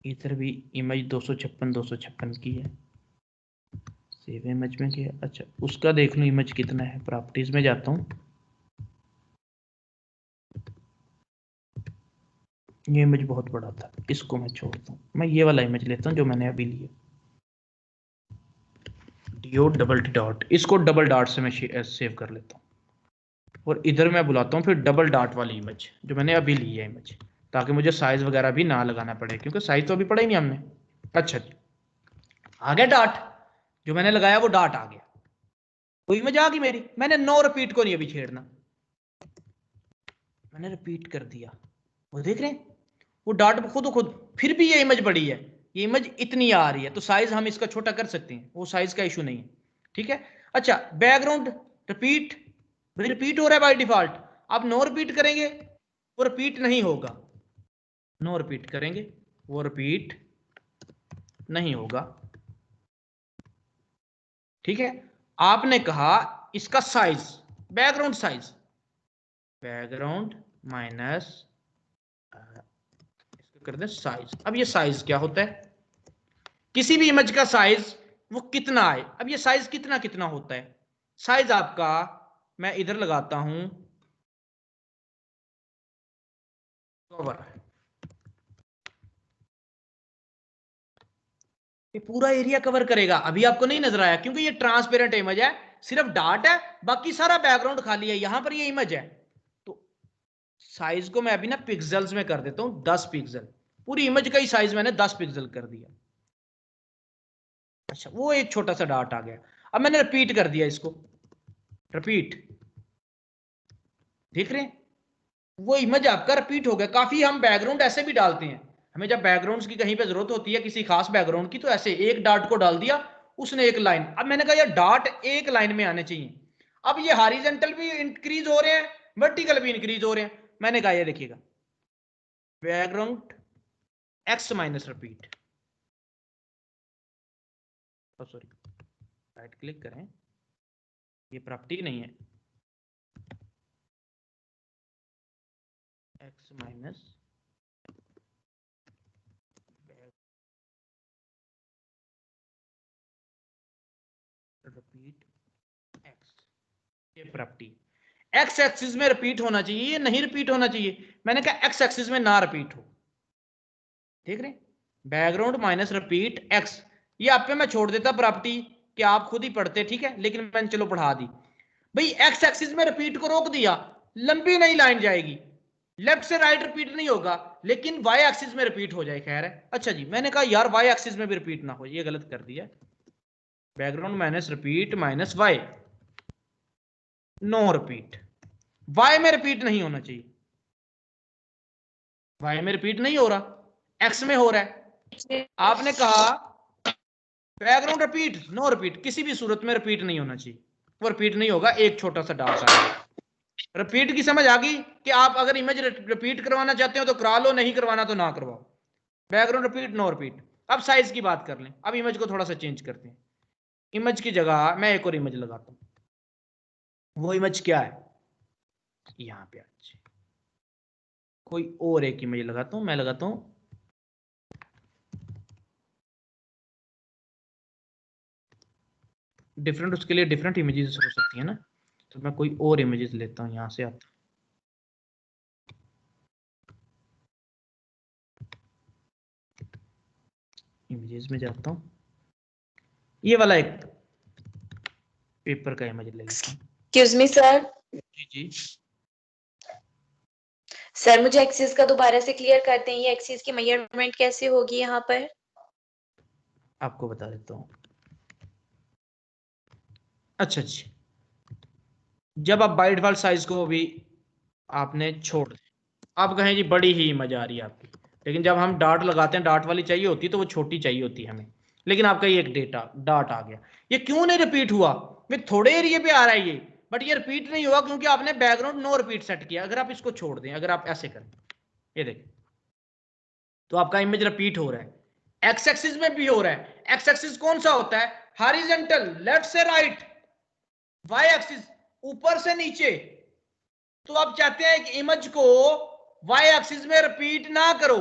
इधर भी इमेज 256 की है, सेव इमेज में किया। अच्छा उसका देख लूँ इमेज कितना है, प्रॉपर्टीज में जाता हूँ, ये इमेज बहुत बड़ा था, इसको मैं छोड़ता हूँ, मैं ये वाला इमेज लेता हूँ जो मैंने अभी लिया, डबल डॉट, इसको डबल डॉट से मैं सेव कर लेता हूँ, और इधर मैं बुलाता हूँ फिर डबल डॉट वाली इमेज जो मैंने अभी ली है इमेज, ताकि मुझे साइज वगैरह भी ना लगाना पड़े, क्योंकि साइज तो अभी पड़ा ही नहीं हमने। अच्छा आ गया डॉट, जो मैंने लगाया वो डॉट आ गया, वो इमेज आ गई मेरी। मैंने नो रिपीट को नहीं अभी छेड़ना, मैंने रिपीट कर दिया, वो देख रहे हैं वो डॉट खुद, फिर भी ये इमेज बड़ी है, ये इमेज इतनी आ रही है, तो साइज हम इसका छोटा कर सकते हैं, वो साइज का इशू नहीं है, ठीक है। अच्छा बैकग्राउंड रिपीट, रिपीट हो रहा है बाय डिफॉल्ट, आप नो रिपीट करेंगे वो रिपीट नहीं होगा, नो रिपीट करेंगे वो रिपीट नहीं होगा। ठीक है, आपने कहा इसका size, background size, background minus इसको कर दें साइज। अब ये साइज क्या होता है, किसी भी इमेज का साइज वो कितना है। अब ये साइज कितना कितना होता है, साइज आपका मैं इधर लगाता हूं कवर, ये पूरा एरिया कवर करेगा। अभी आपको नहीं नजर आया क्योंकि ये ट्रांसपेरेंट इमेज है, सिर्फ डार्ट है, बाकी सारा बैकग्राउंड खाली है। यहां पर ये इमेज है, तो साइज को मैं अभी ना पिक्सल्स में कर देता हूं, 10 पिक्सल। पूरी इमेज का ही साइज मैंने 10 पिक्सल कर दिया। अच्छा, वो एक छोटा सा डार्ट आ गया। अब मैंने रिपीट कर दिया इसको, रिपीट, देख रहे हैं वो इमेज आपका रिपीट हो गया। काफी हम बैकग्राउंड ऐसे भी डालते हैं, हमें जब बैकग्राउंड्स की कहीं पे जरूरत होती है किसी खास बैकग्राउंड की, तो ऐसे एक डार्ट को डाल दिया, उसने एक लाइन। अब मैंने कहा यार डार्ट एक लाइन में आने चाहिए। अब ये हॉरिजॉन्टल भी इंक्रीज हो रहे हैं, वर्टिकल भी इंक्रीज हो रहे हैं। मैंने कहा ये देखिएगा, background x minus repeat, sorry right click करें, ये प्रॉपर्टी नहीं है, एक्स माइनस रिपीट एक्स, ये प्रॉपर्टी। एक्स एक्सिस में रिपीट होना चाहिए, ये नहीं रिपीट होना चाहिए। मैंने कहा एक्स एक्सिस में ना रिपीट हो, देख रहे, बैकग्राउंड माइनस रिपीट एक्स। ये आप पे मैं छोड़ देता प्रॉपर्टी कि आप खुद ही पढ़ते, ठीक है, लेकिन मैंने चलो पढ़ा दी। भाई एक्स एक्सिस में रिपीट को रोक दिया, लंबी नई लाइन जाएगी, लेफ्ट से राइट रिपीट नहीं होगा, लेकिन वाई एक्सिस में रिपीट हो जाए, खैर है। अच्छा जी, मैंने कहा यार वाई एक्सिस में भी रिपीट ना हो, ये गलत कर दिया। Background minus repeat minus y, no repeat. Y में रिपीट नहीं होना चाहिए, वाई में रिपीट नहीं हो रहा, एक्स में हो रहा है। आपने कहा बैकग्राउंड रिपीट, नो रिपीट, किसी भी सूरत में रिपीट नहीं होना चाहिए, वो रिपीट नहीं होगा, एक छोटा सा डार्ट आएगा। रिपीट की समझ आ गई कि आप अगर इमेज रिपीट करवाना चाहते हो तो करा लो, नहीं करवाना तो ना करवाओ। Background repeat, no repeat. अब साइज की बात कर लें, अब इमेज को थोड़ा सा चेंज करते हैं। इमेज की जगह मैं एक और इमेज लगाता हूं, वो इमेज क्या है, यहां पे आज कोई और एक इमेज लगाता हूं, मैं लगाता हूं डिफरेंट, उसके लिए डिफरेंट इमेजेस हो सकती है ना, तो मैं कोई और इमेजेस लेता हूं, यहां से आता इमेजेस में जाता हूं, ये वाला एक पेपर का इमेज ले लेता हूं। एक्सक्यूज मी सर, जी जी, सर मुझे एक्सिस का दोबारा से क्लियर करते हैं, ये एक्सिस की मेजरमेंट कैसे होगी यहाँ पर? आपको बता देता हूं। अच्छा अच्छा, जब आप बाय डिफॉल्ट साइज को भी आपने छोड़ दिया, आप कहें जी बड़ी ही इमेज आ रही है आपकी, लेकिन जब हम डार्ट लगाते हैं, डार्ट वाली चाहिए होती है तो वो छोटी चाहिए होती है हमें, लेकिन आपका ये एक डेटा डार्ट आ गया। ये क्यों नहीं रिपीट हुआ, मैं थोड़े एरिया पे आ रहा है ये, बट ये रिपीट नहीं हुआ क्योंकि आपने बैकग्राउंड नो रिपीट सेट किया। अगर आप इसको छोड़ दें, अगर आप ऐसे करें, ये देखें, तो आपका इमेज रिपीट हो रहा है। एक्स एक्सिस में भी हो रहा है। एक्स एक्सिस कौन सा होता है, हॉरिजॉन्टल, लेफ्ट से राइट। वाई एक्सिस ऊपर से नीचे। तो आप चाहते हैं कि इमेज को वाई एक्सिस में रिपीट ना करो,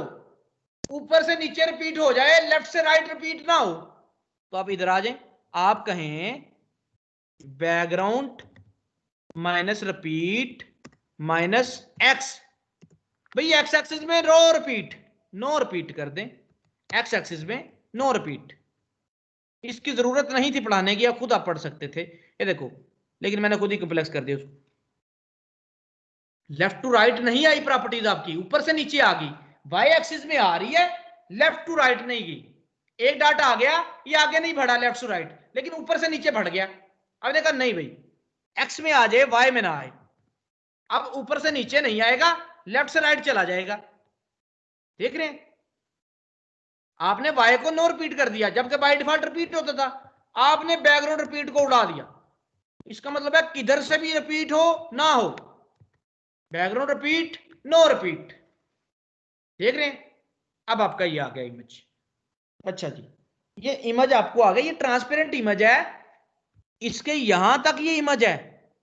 ऊपर से नीचे रिपीट हो जाए, लेफ्ट से राइट रिपीट ना हो। तो आप इधर आ जाएं, आप कहें background minus repeat minus x. भाई एक्स एक्सिस में रो रिपीट, नो रिपीट कर दें, एक्स एक्सिस में नो रिपीट। इसकी जरूरत नहीं थी पढ़ाने की, आप खुद आप पढ़ सकते थे, ये देखो, लेकिन मैंने खुद ही कॉम्प्लेक्स कर दिया उसको। लेफ्ट टू राइट नहीं आई प्रॉपर्टीज आपकी, ऊपर से नीचे आ गई, वाई एक्सिस में आ रही है, लेफ्ट टू राइट नहीं गई। एक डाटा आ गया, ये आगे नहीं बढ़ा लेफ्ट टू राइट, लेकिन ऊपर से नीचे बढ़ गया। अब देखा नहीं भाई, एक्स में आ जाए, वाई में ना आए। अब ऊपर से नीचे नहीं आएगा, लेफ्ट से राइट चला जाएगा। देख रहे हैं, आपने वाई को नो रिपीट कर दिया, जबकि बाय डिफॉल्ट रिपीट होता था। आपने बैकग्राउंड रिपीट को उड़ा दिया। इसका मतलब है किधर से भी रिपीट हो ना हो, बैकग्राउंड रिपीट, नो रिपीट। देख रहे हैं, अब आपका ये आ गया इमेज। अच्छा जी, ये इमेज आपको आ गई, ये ट्रांसपेरेंट इमेज है, इसके यहां तक ये इमेज है,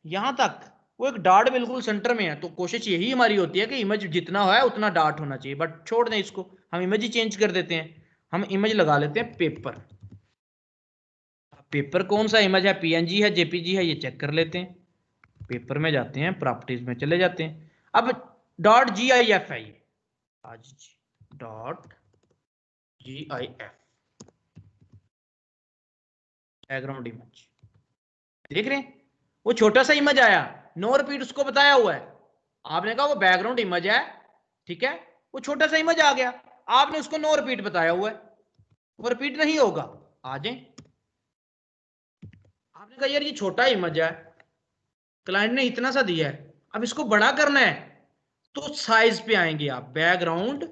यहां तक वो एक डॉट बिल्कुल सेंटर में है, तो कोशिश यही हमारी होती है कि इमेज जितना है उतना डॉट होना चाहिए, बट छोड़ दें इसको, हम इमेज ही चेंज कर देते हैं। हम इमेज लगा लेते हैं पेपर। पेपर कौन सा इमेज है, पीएनजी है, जेपीजी है, ये चेक कर लेते हैं। पेपर में जाते हैं, प्रॉपर्टीज में चले जाते हैं। अब डॉट GIF है ये, आज डॉट GIF बैकग्राउंड इमेज, देख रहे हैं वो छोटा सा इमेज आया, नो रिपीट उसको बताया हुआ है। आपने कहा वो बैकग्राउंड इमेज है, ठीक है, वो छोटा सा इमेज आ गया, आपने उसको नो रिपीट बताया हुआ है, वो रिपीट नहीं होगा। आ जाए, आपने कहा यार ये छोटा इमेज है, क्लाइंट ने इतना सा दिया है, अब इसको बड़ा करना है, तो साइज पे आएंगे आप, बैकग्राउंड,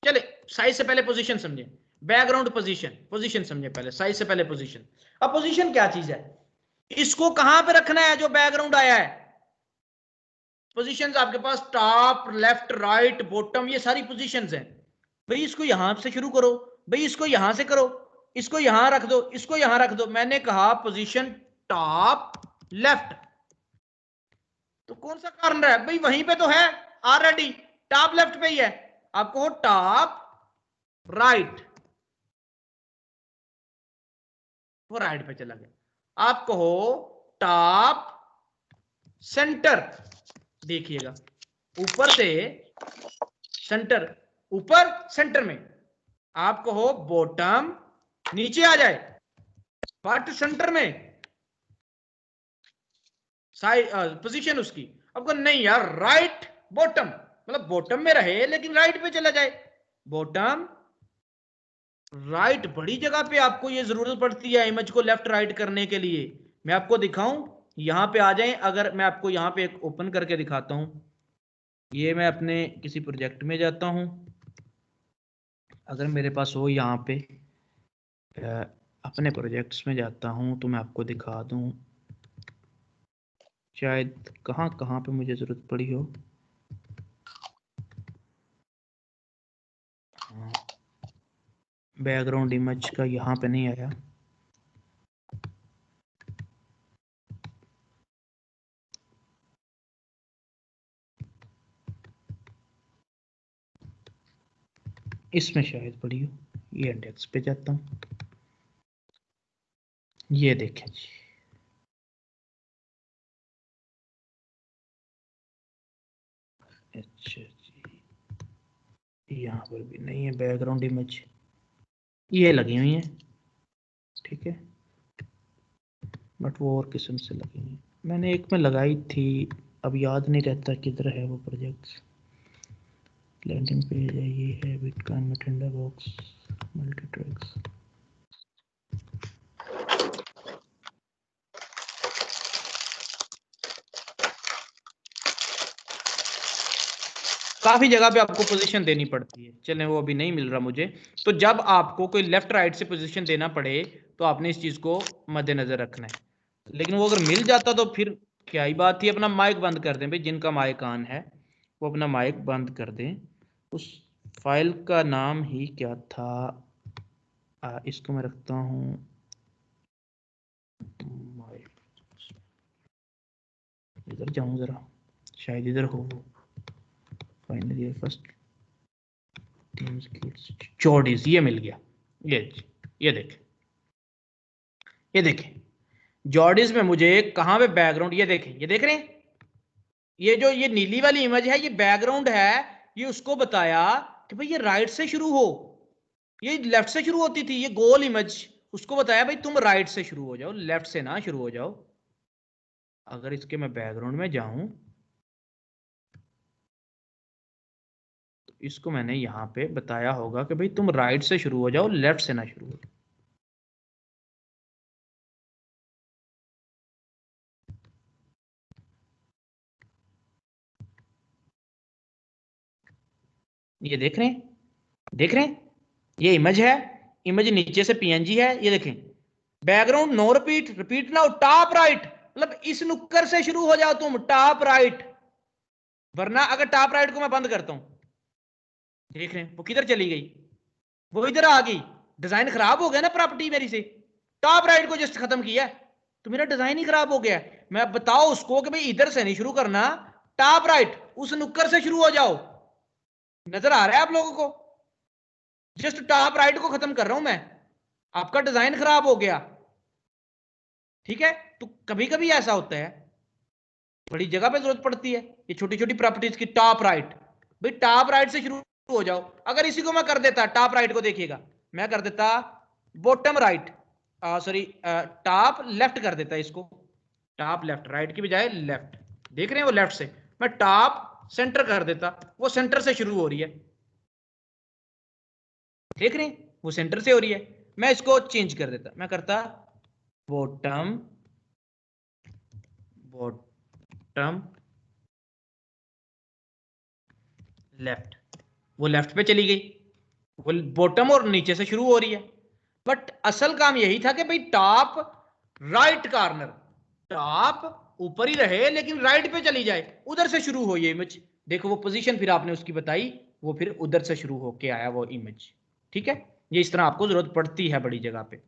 चले साइज से पहले पोजीशन समझे, बैकग्राउंड पोजीशन, पोजीशन समझे पहले, साइज से पहले पोजीशन। अब पोजीशन क्या चीज है, इसको कहां पे रखना है जो बैकग्राउंड आया है। पोजीशंस आपके पास टॉप, लेफ्ट, राइट, बॉटम, ये सारी पोजीशंस हैं। भाई इसको यहां से शुरू करो, भाई इसको यहां से करो, इसको यहां रख दो, इसको यहां रख दो। मैंने कहा पोजीशन टॉप लेफ्ट, तो कौन सा कारण है भाई, वहीं पे तो है ऑलरेडी, टॉप लेफ्ट पे ही है। आपको टॉप राइट, वो राइट पे चला गया। आप कहो टॉप सेंटर, देखिएगा ऊपर से सेंटर, ऊपर सेंटर में। आप कहो बॉटम, नीचे आ जाए, बट सेंटर में साइड पोजीशन उसकी। आपको नहीं यार, राइट बॉटम, मतलब बॉटम में रहे लेकिन राइट पे चला जाए, बॉटम राइट। बड़ी जगह पे आपको ये जरूरत पड़ती है इमेज को लेफ्ट राइट करने के लिए। मैं आपको दिखाऊं, यहां पे आ जाएं, अगर मैं आपको यहां पे एक ओपन करके दिखाता हूं, ये मैं अपने किसी प्रोजेक्ट में जाता हूं, अगर मेरे पास हो यहाँ पे अपने प्रोजेक्ट्स में जाता हूं तो मैं आपको दिखा दूं, शायद कहाँ कहाँ पे मुझे जरूरत पड़ी हो। बैकग्राउंड इमेज का यहाँ पे नहीं आया, इसमें शायद पड़ी हो। ये इंडेक्स पे जाता हूँ, ये देखें जी, अच्छा जी, यहाँ पर भी नहीं है बैकग्राउंड इमेज, ये लगी हुई है, ठीक है, बट वो और किस्म से लगी हुई है। मैंने एक में लगाई थी, अब याद नहीं रहता किधर है वो प्रोजेक्ट। लैंडिंग पेज है, ये है बिटकॉइन में टेंडर बॉक्स, मल्टी ट्रैक्स। काफी जगह पे आपको पोजीशन देनी पड़ती है, चलें वो अभी नहीं मिल रहा मुझे। तो जब आपको कोई लेफ्ट राइट से पोजीशन देना पड़े तो आपने इस चीज को मद्देनजर रखना है, लेकिन वो अगर मिल जाता तो फिर क्या ही बात थी। अपना माइक बंद कर दें भाई, जिनका माइक ऑन है वो अपना माइक बंद कर दें। उस फाइल का नाम ही क्या था, इसको मैं रखता हूँ इधर जाऊं जरा, शायद इधर हो। फाइनली फर्स्ट जॉर्डीज, ये मिल गया, ये देखें जॉर्डीज में मुझे कहां पे बैकग्राउंड, ये देखें, ये देख रहे हैं, ये जो ये नीली वाली इमेज है ये बैकग्राउंड है। ये उसको बताया कि भाई ये राइट से शुरू हो, ये लेफ्ट से शुरू होती थी ये गोल इमेज, उसको बताया भाई तुम राइट से शुरू हो जाओ, लेफ्ट से ना शुरू हो जाओ। अगर इसके मैं बैकग्राउंड में जाऊं तो इसको मैंने यहां पे बताया होगा कि भाई तुम राइट से शुरू हो जाओ, लेफ्ट से ना शुरू हो जाओ। ये देख रहे हैं, ये इमेज है, इमेज नीचे से पीएनजी है, ये देखें बैकग्राउंड नो रिपीट, रिपीट ना हो, टॉप राइट, मतलब इस नुक्कर से शुरू हो जाओ तुम, टॉप राइट। वरना अगर टॉप राइट को मैं बंद करता हूं, देख रहे हैं वो किधर चली गई, वो इधर आ गई, डिजाइन खराब हो गया ना प्रॉपर्टी मेरी से। टॉप राइट को जस्ट खत्म किया, तो मेरा डिजाइन ही खराब हो गया है। मैं अब बताओ उसको कि भाई इधर से नहीं शुरू करना, टॉप राइट उस नुक्कर से शुरू हो जाओ। नजर आ रहा है आप लोगों को? जस्ट टॉप राइट को खत्म कर रहा हूं मैं, आपका डिजाइन खराब हो गया। ठीक है, तो कभी कभी ऐसा होता है, बड़ी जगह पे जरूरत पड़ती है ये छोटी छोटी प्रॉपर्टीज की। टॉप राइट, भाई टॉप राइट से शुरू हो जाओ। अगर इसी को मैं कर देता, टॉप राइट को देखिएगा, मैं कर देता bottom right, sorry top left कर देता इसको, टॉप लेफ्ट, राइट की बजाय लेफ्ट। देख रहे हैं वो लेफ्ट से, मैं टॉप सेंटर कर देता, वो सेंटर से शुरू हो रही है। देख रहे हैं वो सेंटर से हो रही है। मैं इसको चेंज कर देता, मैं करता बॉटम बॉटम लेफ्ट, वो लेफ्ट पे चली गई, वो बॉटम और नीचे से शुरू हो रही है। बट असल काम यही था कि भाई टॉप राइट कॉर्नर, टॉप ऊपर ही रहे लेकिन राइट पे चली जाए, उधर से शुरू हो ये इमेज। देखो वो पोजीशन फिर आपने उसकी बताई, वो फिर उधर से शुरू होके आया वो इमेज। ठीक है, ये इस तरह आपको जरूरत पड़ती है बड़ी जगह पे।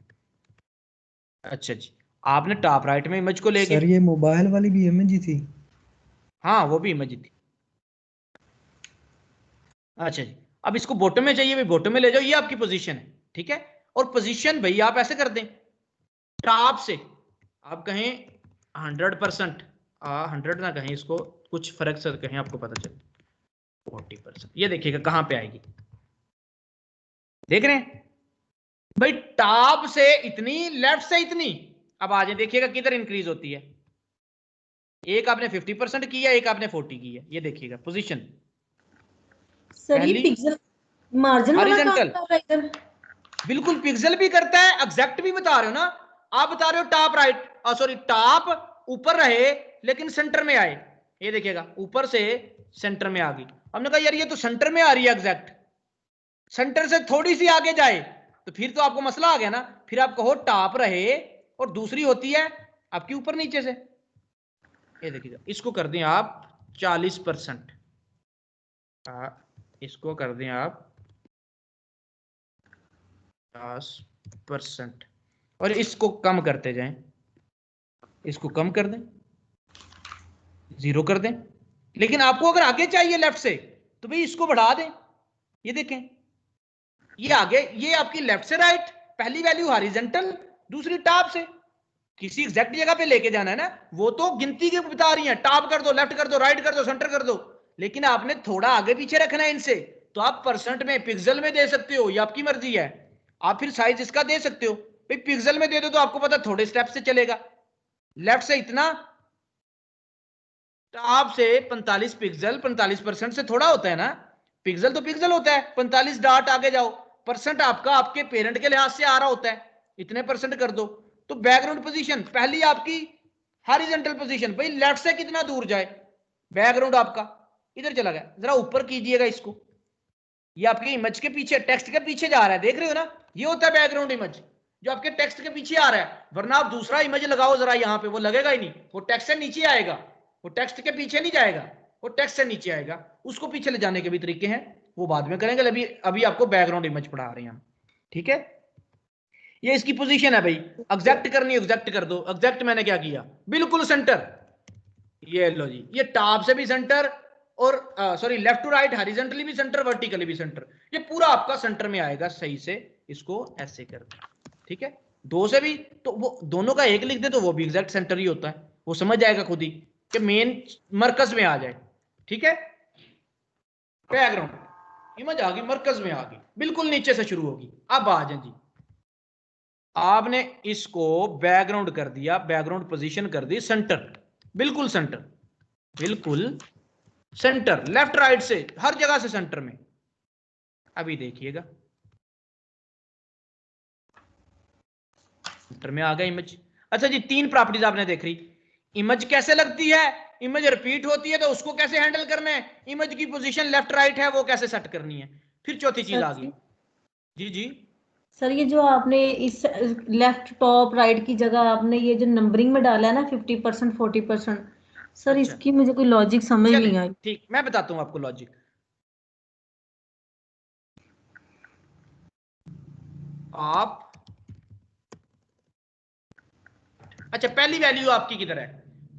अच्छा जी, आपने टॉप राइट में इमेज को ले गए। सर ये मोबाइल वाली भी इमेज ही थी। हाँ वो भी इमेज थी। अच्छा जी, अब इसको बॉटम में चाहिए, भाई बॉटम में ले जाओ, ये आपकी पोजीशन है। ठीक है, और पोजीशन भाई आप ऐसे कर दें, टॉप से आप कहें 100%, 100 ना कहें इसको, कुछ फर्क से कहें आपको पता चले 40%। ये देखिएगा कहां पे आएगी, देख रहे हैं भाई टॉप से इतनी, लेफ्ट से इतनी। अब आ जाए देखिएगा किधर इंक्रीज होती है। एक आपने 50% की है, एक आपने 40 की है। ये देखिएगा पोजीशन सर ये पिक्सल मार्जिन वाला काम हॉरिजॉन्टल, कर रहा है इधर। बिल्कुल पिक्सल भी करता है, एग्जैक्ट भी बता रहे हो ना आप, बता रहे हो टॉप राइट, सॉरी टॉप ऊपर रहे लेकिन सेंटर में आए। ये देखिएगा ऊपर से सेंटर में आ गई। हमने कहा यार ये तो सेंटर में आ रही है एग्जैक्ट, सेंटर से थोड़ी सी आगे जाए तो फिर तो आपको मसला आ गया ना। फिर आप कहो टॉप रहे और दूसरी होती है आपकी ऊपर नीचे से। ये देखिएगा इसको कर दें आप 40%, इसको कर दें आप 10% और इसको कम करते जाएं, इसको कम कर दें, 0 कर दें। लेकिन आपको अगर आगे चाहिए लेफ्ट से तो भाई इसको बढ़ा दें। ये देखें ये आगे, ये आपकी लेफ्ट से राइट, पहली वैल्यू हॉरिजॉन्टल, दूसरी टॉप से। किसी एग्जैक्ट जगह पे लेके जाना है ना, वो तो गिनती के बता रही है, टॉप कर दो, लेफ्ट कर दो, राइट कर दो, सेंटर कर दो। लेकिन आपने थोड़ा आगे पीछे रखना है इनसे, तो आप परसेंट में, पिक्सल में दे सकते हो, ये आपकी मर्जी है। आप फिर साइज इसका दे सकते हो, भाई पिक्सल में दे दो तो आपको पता थोड़े स्टेप से चलेगा। लेफ्ट से इतना, टॉप से 45 पिक्सल, 45% से थोड़ा होता है ना, पिक्सल तो पिक्सल होता है। 45 डॉट आगे जाओ, परसेंट आपका आपके पेरेंट के लिहाज से आ रहा होता है, इतने परसेंट कर दो। तो बैकग्राउंड पोजीशन पहली आपकी हॉरिजॉन्टल पोजीशन, भाई लेफ्ट से कितना दूर जाए बैकग्राउंड आपका, इधर चला गया। जरा ऊपर कीजिएगा इसको, ये आपकी इमेज के पीछे, टेक्स्ट के पीछे जा रहा है, देख रहे हो ना, ये होता है बैकग्राउंड इमेज जो आपके टेक्स्ट के पीछे आ रहा है। वरना आप दूसरा इमेज लगाओ जरा यहाँ पे, वो लगेगा ही नहीं, वो टेक्स्ट से नीचे आएगा, वो टेक्स्ट के पीछे नहीं जाएगा, वो टेक्स्ट से नीचे आएगा। उसको पीछे ले जाने के भी तरीके हैं, वो बाद में करेंगे, अभी अभी आपको बैकग्राउंड इमेज पढ़ा रहे हैं हम। ठीक है, ये इसकी पोजीशन है भाई, एग्जैक्ट करनी एग्जैक्ट कर दो। एग्जैक्ट मैंने क्या किया, बिल्कुल सेंटर। ये लो जी, ये टॉप से भी सेंटर और sorry left to right horizontally भी सेंटर, वर्टिकली भी सेंटर, ये पूरा आपका सेंटर में आएगा सही से। इसको ऐसे कर दो, ठीक है। दो से भी तो वो दोनों का एक लिख दे तो वो भी एग्जैक्ट सेंटर ही होता है, वो समझ जाएगा खुद ही कि मेन मरकज में आ जाए। ठीक है, बैकग्राउंड इमेज आ गई, मरकज में आ गई, बिल्कुल नीचे से शुरू होगी। अब आ जाए जी, आपने इसको बैकग्राउंड कर दिया, बैकग्राउंड पोजीशन कर दी सेंटर, बिल्कुल सेंटर, बिल्कुल सेंटर, लेफ्ट राइट से हर जगह से सेंटर में। अभी देखिएगा सेंटर में आ गया इमेज। अच्छा जी, 3 प्रॉपर्टीज आपने देख रही, इमेज कैसे लगती है, इमेज रिपीट होती है तो उसको कैसे हैंडल करना है, इमेज की पोजीशन लेफ्ट राइट है वो कैसे सेट करनी है। फिर चौथी चीज आ गई जी जी सर, ये जो आपने इस लेफ्ट टॉप राइट की जगह आपने ये जो नंबरिंग में डाला है ना 50% 40%, सर अच्छा, इसकी मुझे कोई लॉजिक समझ नहीं आई। ठीक, मैं बताता हूं आपको लॉजिक। आप अच्छा, पहली वैल्यू आपकी किधर है?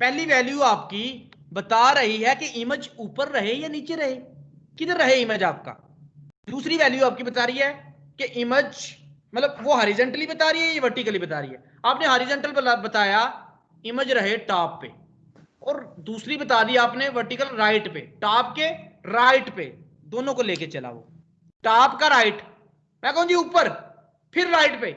पहली वैल्यू आपकी बता रही है कि इमेज ऊपर रहे या नीचे रहे, किधर रहे इमेज आपका। दूसरी वैल्यू आपकी बता रही है कि इमेज मतलब वो हॉरिजॉन्टली बता रही है या वर्टिकली बता रही है। आपने हॉरिजॉन्टल बताया, इमेज रहे टॉप पे, और दूसरी बता दी आपने वर्टिकल राइट पे, टॉप के राइट पे, दोनों को लेके चला वो। टॉप का राइट, मैं कहूं जी ऊपर, फिर राइट पे।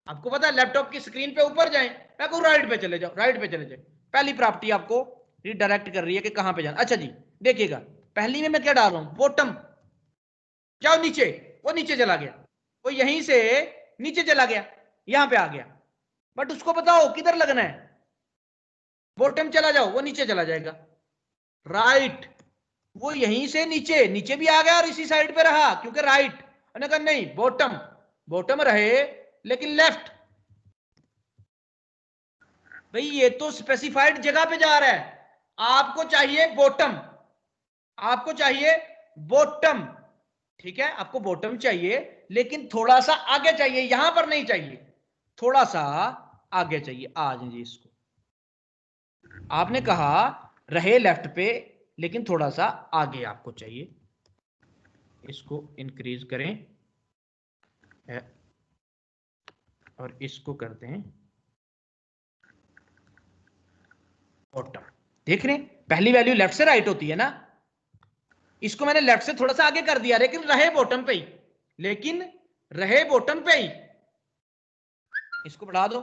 आपको पता है लैपटॉप की स्क्रीन पे ऊपर जाएं, मैं कहूं राइट पे चले जाओ, राइट पे चले जाओ। पहली प्रॉपर्टी आपको रिडायरेक्ट कर रही है कि कहां पे जाना। अच्छा जी देखिएगा, पहली में मैं क्या डाल रहा हूं, बॉटम, जाओ नीचे, वो नीचे चला गया, वो यहीं से नीचे चला गया, यहां पे आ गया, बट उसको बताओ किधर लगना है। बॉटम चला जाओ, वो नीचे चला जाएगा। राइट, वो यहीं से नीचे, नीचे भी आ गया और इसी साइड पे रहा क्योंकि राइट। मैंने कहा नहीं, बॉटम, बॉटम रहे लेकिन लेफ्ट। भाई ये तो स्पेसिफाइड जगह पे जा रहा है, आपको चाहिए बॉटम, आपको चाहिए बॉटम, ठीक है, आपको बॉटम चाहिए लेकिन थोड़ा सा आगे चाहिए, यहां पर नहीं चाहिए, थोड़ा सा आगे चाहिए। आ जाइए, इसको आपने कहा रहे लेफ्ट पे लेकिन थोड़ा सा आगे आपको चाहिए, इसको इंक्रीज करें और इसको करते हैं बॉटम। देख रहे हैं, पहली वैल्यू लेफ्ट से राइट होती है ना, इसको मैंने लेफ्ट से थोड़ा सा आगे कर दिया लेकिन रहे बॉटम पे ही, लेकिन रहे बॉटम पे ही। इसको बढ़ा दो,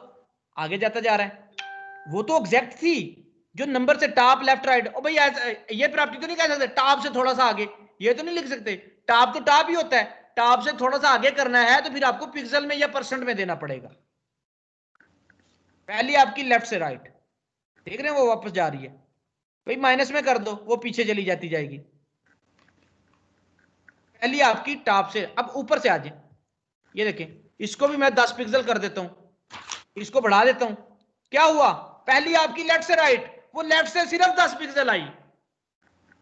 आगे जाता जा रहा है। वो तो एग्जैक्ट थी जो नंबर से टॉप लेफ्ट राइट। ओ भाई ये प्रॉपर्टी तो नहीं कह सकते टॉप से थोड़ा सा आगे, ये तो नहीं लिख सकते, टॉप तो टॉप ही होता है, टॉप से थोड़ा सा आगे करना है तो फिर आपको पिक्सल में या परसेंट में देना पड़ेगा। पहली आपकी लेफ्ट से राइट, देख रहे हैं वो वापस जा रही है, भाई माइनस में कर दो, वो पीछे चली जाती जाएगी। पहली आपकी टॉप से, अब ऊपर से आ जाए, ये देखें, इसको भी मैं 10 पिक्सल कर देता हूं, इसको बढ़ा देता हूं, क्या हुआ, पहली आपकी लेफ्ट से राइट, वो लेफ्ट से सिर्फ 10 पिक्सल आई,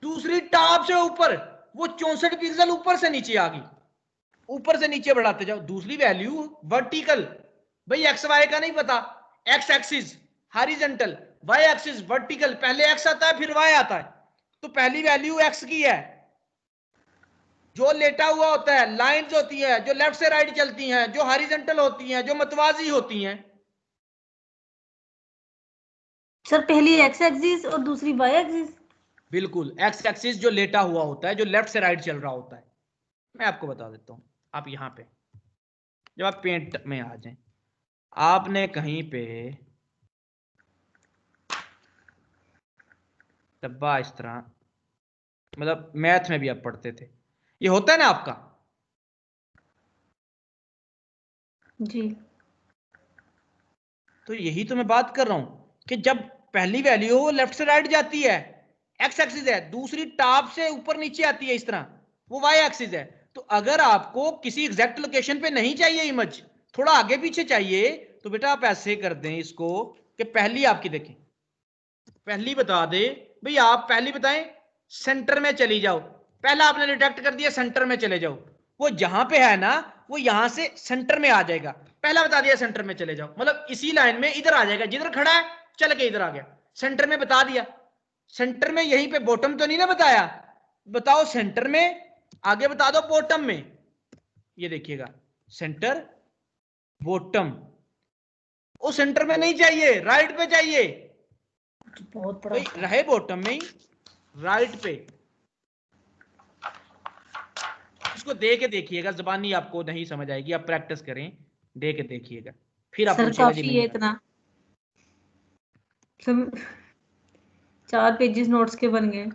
दूसरी टॉप से ऊपर वो 64 पिक्सल ऊपर से नीचे आ गई। ऊपर से नीचे बढ़ाते जाओ। दूसरी वैल्यू वर्टिकल, भाई एक्स वाई का नहीं पता, x axis horizontal, y axis vertical, पहले एक्स आता है फिर वाई आता है, तो पहली वैल्यू एक्स की है, जो लेटा हुआ होता है, लाइंस होती है जो लेफ्ट से राइट चलती हैं, जो हॉरिजॉन्टल होती हैं, जो मतवाजी होती हैं। सर पहली एक्स एक्सिस और दूसरी वाई एक्सिस। बिल्कुल, एक्स एक्सिस जो लेटा हुआ होता है, जो लेफ्ट से राइट चल रहा होता है। मैं आपको बता देता हूं, आप यहां पे जब आप पेंट में आ जाएं, आपने कहीं पे डब्बा इस तरह, मतलब मैथ में भी आप पढ़ते थे, ये होता है ना आपका जी, तो यही तो मैं बात कर रहा हूं कि जब पहली वैल्यू वो लेफ्ट से राइट जाती है, एक्स एक्सिस है, दूसरी टॉप से ऊपर नीचे आती है इस तरह, वो वाई एक्सिस है। तो अगर आपको किसी एग्जैक्ट लोकेशन पे नहीं चाहिए इमेज, थोड़ा आगे पीछे चाहिए, तो बेटा आप ऐसे कर दें इसको कि पहली आपकी देखें, पहली बता दे भाई, आप पहली बताएं सेंटर में चली जाओ, पहला आपने डिटेक्ट कर दिया सेंटर में चले जाओ, वो जहां पे है ना वो यहां से सेंटर में आ जाएगा, पहला बता दिया सेंटर में चले जाओ, मतलब इसी लाइन में इधर आ जाएगा, जिधर खड़ा है चल के इधर आ गया, सेंटर में बता दिया। सेंटर में यहीं पे बॉटम तो नहीं ना बताया, बताओ सेंटर में, आगे बता दो बॉटम में, ये देखिएगा सेंटर बॉटम, वो सेंटर में नहीं चाहिए, राइट पे चाहिए, बहुत बड़ा रहे बॉटम में ही राइट पे। इसको दे के देखिएगा, जबानी आपको नहीं समझ आएगी, आप प्रैक्टिस करें, दे के देखिएगा, फिर आप सर पूछिएगा काफी जी है नहीं इतना, सब 4 पेजेस नोट्स के बन गए।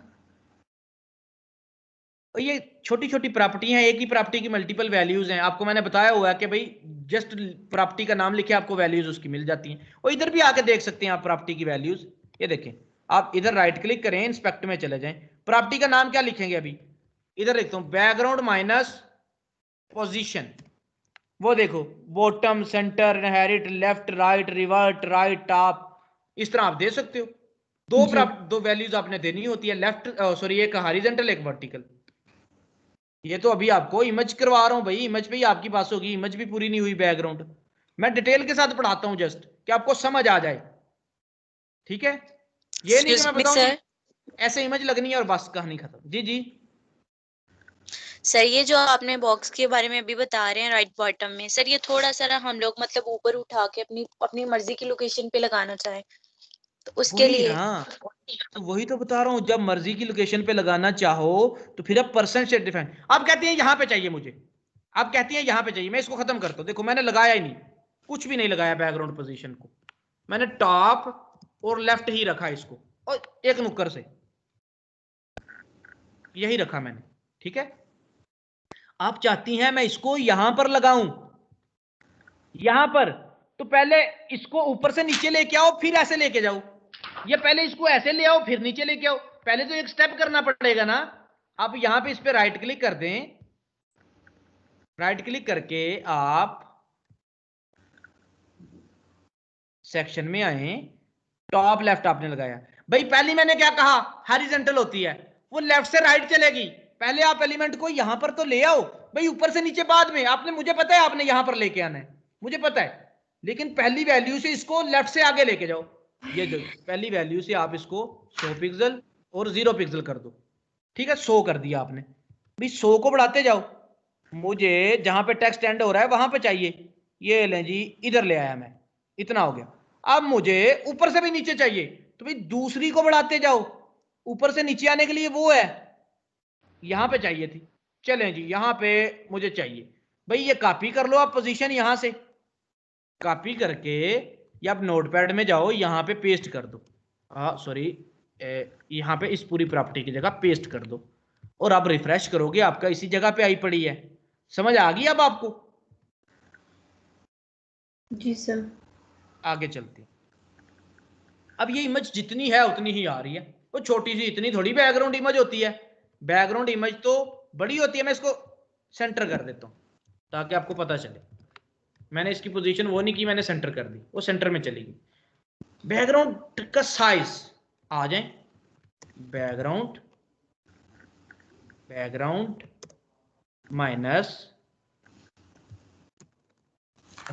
और ये छोटी छोटी प्रॉपर्टी हैं, एक ही प्रॉपर्टी की मल्टीपल वैल्यूज हैं, आपको मैंने बताया हुआ है कि भाई जस्ट प्रॉपर्टी का नाम लिखे आपको वैल्यूज उसकी मिल जाती हैं। और इधर भी आके देख सकते हैं आप प्रॉपर्टी की वैल्यूज, ये देखें, आप इधर राइट क्लिक करें, इंस्पेक्ट में चले जाएं, प्रॉपर्टी का नाम क्या लिखेंगे, अभी इधर लिखता हूं बैकग्राउंड माइनस पोजीशन, वो देखो bottom, centre, inherit, left, right, revert, right, top, इस तरह आप दे सकते हो। दो वैल्यूज आपने देनी होती है, लेफ्ट सॉरी एक हॉरिजॉन्टल एक वर्टिकल। ये तो अभी आपको इमेज करवा रहा हूं भाई, इमेज पे ही आपकी पास होगी, इमेज भी पूरी नहीं हुई बैकग्राउंड, मैं डिटेल के साथ पढ़ाता हूं जस्ट कि आपको समझ आ जाए। ठीक है, ये नहीं कि मैं Excuse me, बताऊं sir. ऐसे इमेज लगनी है और बस कहानी खत्म। जी जी सर ये जो आपने बॉक्स के बारे में अभी बता रहे हैं राइट बॉटम में, सर ये थोड़ा सा ना हम लोग मतलब ऊपर उठा के अपनी अपनी मर्जी की लोकेशन पे लगाना चाहें तो उसके वही लिए ना, तो वही तो बता रहा हूँ, जब मर्जी की लोकेशन पे लगाना चाहो तो फिर आप परसेंट से डिफाइन, आप कहती हैं यहाँ पे चाहिए मुझे, आप कहती हैं यहाँ पे चाहिए, मैं इसको खत्म करता हूँ। देखो मैंने लगाया ही नहीं, कुछ भी नहीं लगाया बैकग्राउंड पोजीशन को, मैंने टॉप और लेफ्ट ही रखा इसको, और एक नुक्कर से यही रखा मैंने। ठीक है, आप चाहती हैं मैं इसको यहां पर लगाऊं, यहां पर, तो पहले इसको ऊपर से नीचे लेके आओ फिर ऐसे लेके जाओ, ये पहले इसको ऐसे ले आओ फिर नीचे लेके आओ, पहले तो एक स्टेप करना पड़ेगा ना। आप यहां पे इस पे राइट क्लिक कर दें, राइट क्लिक करके आप सेक्शन में आए, टॉप लेफ्ट आपने लगाया। भाई पहली मैंने क्या कहा, हॉरिजॉन्टल होती है, वो लेफ्ट से राइट चलेगी, पहले आप एलिमेंट को यहां पर तो ले आओ भाई, ऊपर से नीचे बाद में। आपने, मुझे पता है आपने यहां पर लेके आना है, मुझे पता है, लेकिन पहली वैल्यू से इसको लेफ्ट से आगे लेके जाओ। ये जो पहली वैल्यू से आप इसको 100 पिक्सल और 0 पिक्सल कर दो। ठीक है, 100 कर दिया आपने, भाई 100 को बढ़ाते जाओ, मुझे जहां पे टेक्स्ट एंड हो रहा है वहां पे चाहिए, ये लें जी, इधर ले आया मैं, इतना हो गया। अब मुझे ऊपर से भी नीचे चाहिए, तो भाई दूसरी को बढ़ाते जाओ, ऊपर से नीचे आने के लिए वो है, यहां पे चाहिए थी, चलें जी यहां पे मुझे चाहिए। भाई ये कॉपी कर लो आप पोजीशन, यहां से कॉपी करके या आप नोटपैड में जाओ, यहां पे पेस्ट कर दो, सॉरी, यहां पे इस पूरी प्रॉपर्टी की जगह पेस्ट कर दो, और आप रिफ्रेश करोगे आपका इसी जगह पे आई पड़ी है। समझ आ गई अब आपको? जी सर। आगे चलते हैं। अब ये इमेज जितनी है उतनी ही आ रही है, वो छोटी सी इतनी थोड़ी बैकग्राउंड इमेज होती है, बैकग्राउंड इमेज तो बड़ी होती है। मैं इसको सेंटर कर देता हूं ताकि आपको पता चले, मैंने इसकी पोजीशन वो नहीं की, मैंने सेंटर कर दी, वो सेंटर में चली गई। बैकग्राउंड का साइज आ जाए, background, background minus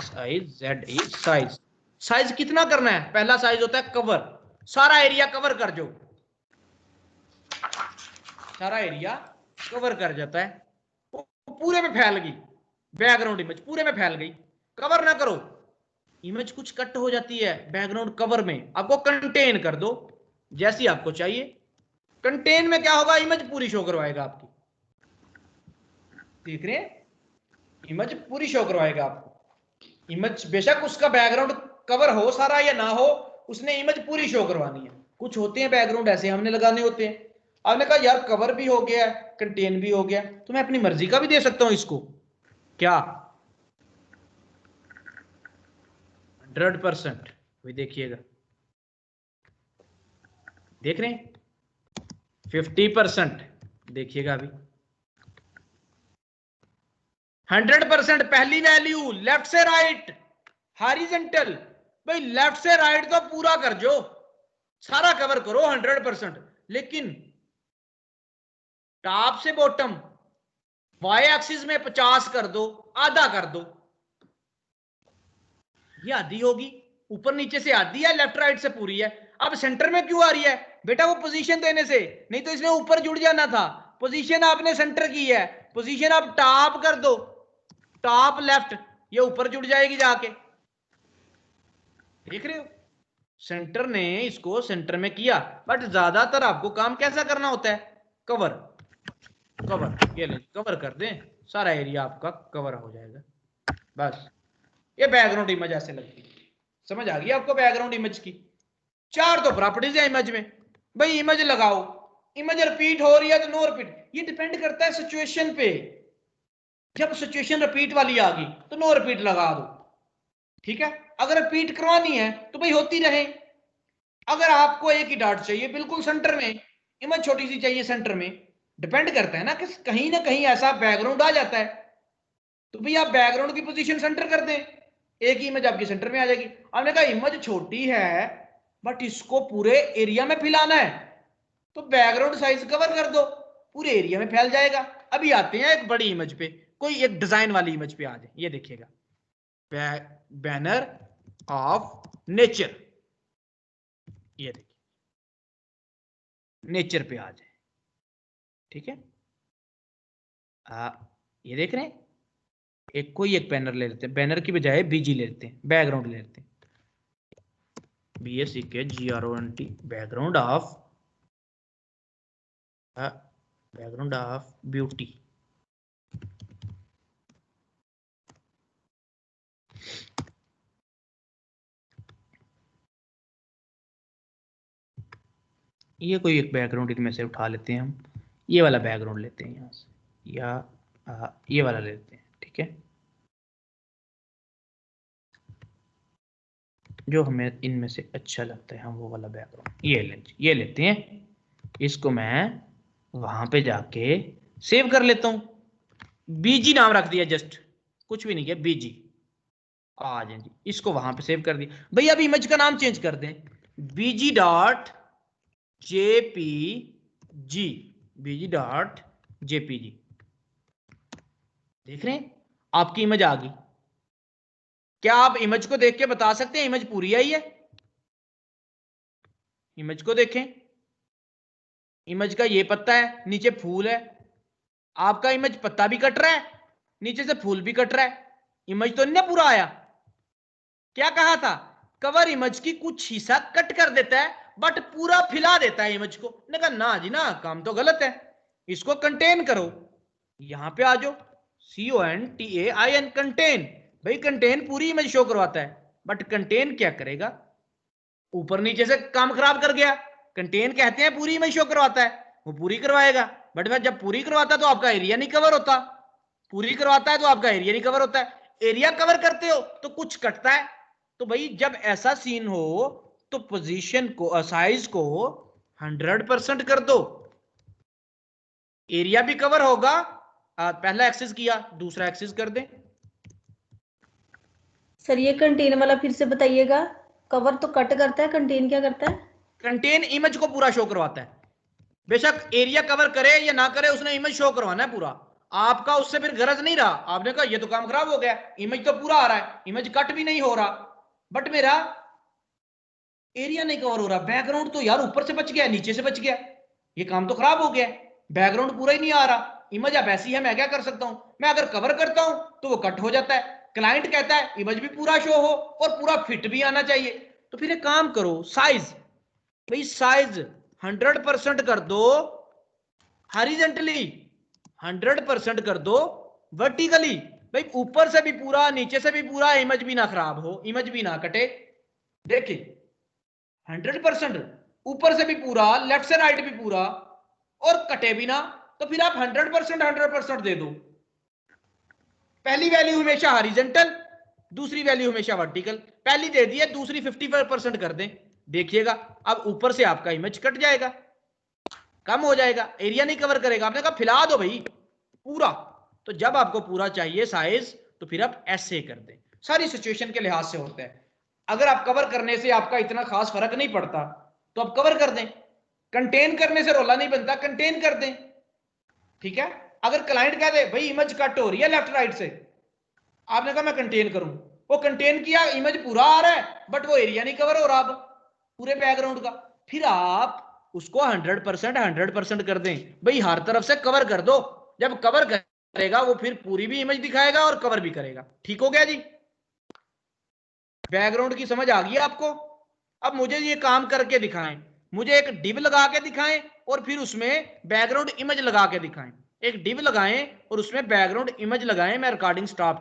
size, Z is size. Size कितना करना है? पहला साइज होता है कवर, सारा एरिया कवर कर जो, सारा एरिया कवर कर जाता है, वो पूरे में फैल गई बैकग्राउंड इमेज, पूरे में फैल गई। कवर ना करो, इमेज कुछ कट हो जाती है बैकग्राउंड कवर में, आपको कंटेन कर दो जैसी आपको चाहिए। कंटेन में क्या होगा, इमेज पूरी शो करवाएगा आपकी, देख रहे हैं, इमेज पूरी शो करवाएगा आपको। इमेज बेशक उसका बैकग्राउंड कवर हो सारा या ना हो, उसने इमेज पूरी शो करवानी है। कुछ होते हैं बैकग्राउंड ऐसे हमने लगाने होते हैं, आपने कहा यार कवर भी हो गया, कंटेन भी हो गया, तो मैं अपनी मर्जी का भी दे सकता हूं इसको, क्या 100%? वही देखिएगा, देख रहे हैं, 50% देखिएगा अभी, 100%। पहली वैल्यू लेफ्ट से राइट हॉरिजॉन्टल, भाई लेफ्ट से राइट तो पूरा कर जो, सारा कवर करो 100%, लेकिन टॉप से बॉटम वाई एक्सिस में 50 कर दो, आधा कर दो, ये आधी होगी, ऊपर नीचे से आधी है, लेफ्ट राइट से पूरी है। अब सेंटर में क्यों आ रही है बेटा? वो पोजीशन देने से, नहीं तो इसमें ऊपर जुड़ जाना था। पोजीशन आपने सेंटर की है, पोजीशन आप टॉप कर दो, टॉप लेफ्ट, ये ऊपर जुड़ जाएगी जाके, देख रहे हो? सेंटर ने इसको सेंटर में किया, बट ज्यादातर आपको काम कैसा करना होता है, कवर, कवर, ये ले कवर कर दें, सारा एरिया आपका कवर हो जाएगा, बस। ये बैकग्राउंड इमेज ऐसे लगती है। समझ आ गई आपको बैकग्राउंड इमेज की? 4 तो प्रॉपर्टीज है इमेज में, भाई इमेज लगाओ, इमेज रिपीट हो रही है तो नो रिपीट, ये डिपेंड करता है सिचुएशन पे। जब सिचुएशन रिपीट वाली आ गई तो नो रिपीट लगा दो, ठीक है। अगर रिपीट करवानी है तो भाई होती रहे। अगर आपको एक ही डॉट चाहिए बिल्कुल सेंटर में, इमेज छोटी सी चाहिए सेंटर में, डिपेंड करता है ना कि कहीं ना कहीं ऐसा बैकग्राउंड आ जाता है, तो भाई आप बैकग्राउंड की पोजीशन सेंटर कर दें, एक ही इमेज आपकी सेंटर में आ जाएगी। आपने कहा इमेज छोटी है बट इसको पूरे एरिया में फैलाना है, तो बैकग्राउंड साइज कवर कर दो, पूरे एरिया में फैल जाएगा। अभी आते हैं एक बड़ी इमेज पे, कोई एक डिजाइन वाली इमेज पे आ जाए, ये देखिएगा, बैनर ऑफ नेचर, ये देखिए नेचर पे आ जाए, ठीक है। ये देख रहे हैं, एक कोई एक बैनर ले लेते हैं, बैनर की बजाय बीजी ले लेते हैं, बैकग्राउंड ले लेते हैं, BACKGROUND बैकग्राउंड ऑफ ब्यूटी। ये कोई एक बैकग्राउंड इनमें से उठा लेते हैं हम, ये वाला बैकग्राउंड लेते हैं यहाँ से, या ये वाला लेते हैं, ठीक है। जो हमें इनमें से अच्छा लगता है हम वो वाला बैकग्राउंड ये लेते हैं। इसको मैं वहां पे जाके सेव कर लेता हूं, बीजी नाम रख दिया, जस्ट कुछ भी नहीं किया, बीजी। आ जाए जी, इसको वहां पे सेव कर दिया। भाई अब इमेज का नाम चेंज कर दें, bg.jpg देख रहे हैं आपकी इमेज आ गई। क्या आप इमेज को देख के बता सकते हैं इमेज पूरी आई है? इमेज को देखें, इमेज का ये पत्ता है, नीचे फूल है, आपका इमेज पत्ता भी कट रहा है, नीचे से फूल भी कट रहा है, इमेज तो नहीं पूरा आया। क्या कहा था, कवर इमेज की कुछ हिस्सा कट कर देता है बट पूरा फैला देता है इमेज को। ने कहा ना जी ना, काम तो गलत है, इसको कंटेन करो। यहां पे आ जाओ, CONTAIN कंटेन। भाई कंटेन पूरी इमेज शो करवाता है, बट कंटेन क्या करेगा, ऊपर नीचे से काम खराब कर गया। कंटेन कहते हैं पूरी इमेज शो करवाता है, वो पूरी करवाएगा, बट वह जब पूरी करवाता है तो आपका एरिया नहीं कवर होता, पूरी करवाता है तो आपका एरिया नहीं कवर होता है। एरिया कवर करते हो तो कुछ कटता है। तो भाई जब ऐसा सीन हो तो पोजीशन को, साइज को 100% कर दो, एरिया भी कवर होगा। पहला एक्सेस किया, दूसरा एक्सेस कर दें। सर ये कंटेन वाला फिर से बताइएगा, कवर तो कट करता है, कंटेन क्या करता है? कंटेन इमेज को पूरा शो करवाता है, बेशक एरिया कवर करे या ना करे, उसने इमेज शो करवाना है पूरा। आपका उससे फिर गरज नहीं रहा, आपने कहा ये तो काम खराब हो गया, इमेज तो पूरा आ रहा है, इमेज कट भी नहीं हो रहा, बट मेरा एरिया नहीं कवर हो रहा, बैकग्राउंड तो यार ऊपर से बच गया, नीचे से बच गया, ये काम तो खराब हो गया, बैकग्राउंड पूरा ही नहीं आ रहा, इमेज अब ऐसी है, मैं क्या कर सकता हूं, मैं अगर कवर करता हूं तो वो कट हो जाता है। क्लाइंट कहता है इमेज भी पूरा शो हो और पूरा फिट भी आना चाहिए। तो फिर एक काम करो, साइज, भाई साइज 100% कर दो हॉरिजॉन्टली, 100% कर दो वर्टिकली। भाई ऊपर से भी पूरा, नीचे से भी पूरा, इमेज भी ना खराब हो, इमेज भी ना कटे। देखिए 100% ऊपर से भी पूरा, लेफ्ट से राइट भी पूरा, और कटे भी ना, तो फिर आप 100% दे दो। पहली वैल्यू हमेशा हॉरिजॉन्टल, दूसरी वैल्यू हमेशा वर्टिकल। पहली दे दी है, दूसरी 50% कर दें, देखिएगा अब ऊपर से आपका इमेज कट जाएगा, कम हो जाएगा, एरिया नहीं कवर करेगा। आपने कहा फैला दो भाई पूरा, तो जब आपको पूरा चाहिए साइज तो फिर आप ऐसे कर दें। सारी सिचुएशन के लिहाज से होता है। अगर आप कवर करने से आपका इतना खास फर्क नहीं पड़ता तो आप कवर कर दें, कंटेन करने से रोला नहीं बनता, कंटेन कर दें, ठीक है। अगर क्लाइंट कह दे भाई इमेज कट हो रही है लेफ्ट राइट से, आपने कहा मैं कंटेन करूं, वो कंटेन किया, इमेज पूरा आ रहा है बट वो एरिया नहीं कवर हो रहा अब पूरे बैकग्राउंड का, फिर आप उसको 100% कर दें। भाई हर तरफ से कवर कर दो, जब कवर करेगा वो फिर पूरी भी इमेज दिखाएगा और कवर भी करेगा। ठीक हो गया जी, बैकग्राउंड की समझ आ गई आपको। अब मुझे ये काम करके दिखाएं, मुझे एक डिव लगा के दिखाएं और फिर उसमें बैकग्राउंड इमेज लगा के दिखाएं। एक डिव लगाएं और उसमें बैकग्राउंड इमेज लगाएं। मैं रिकॉर्डिंग स्टॉप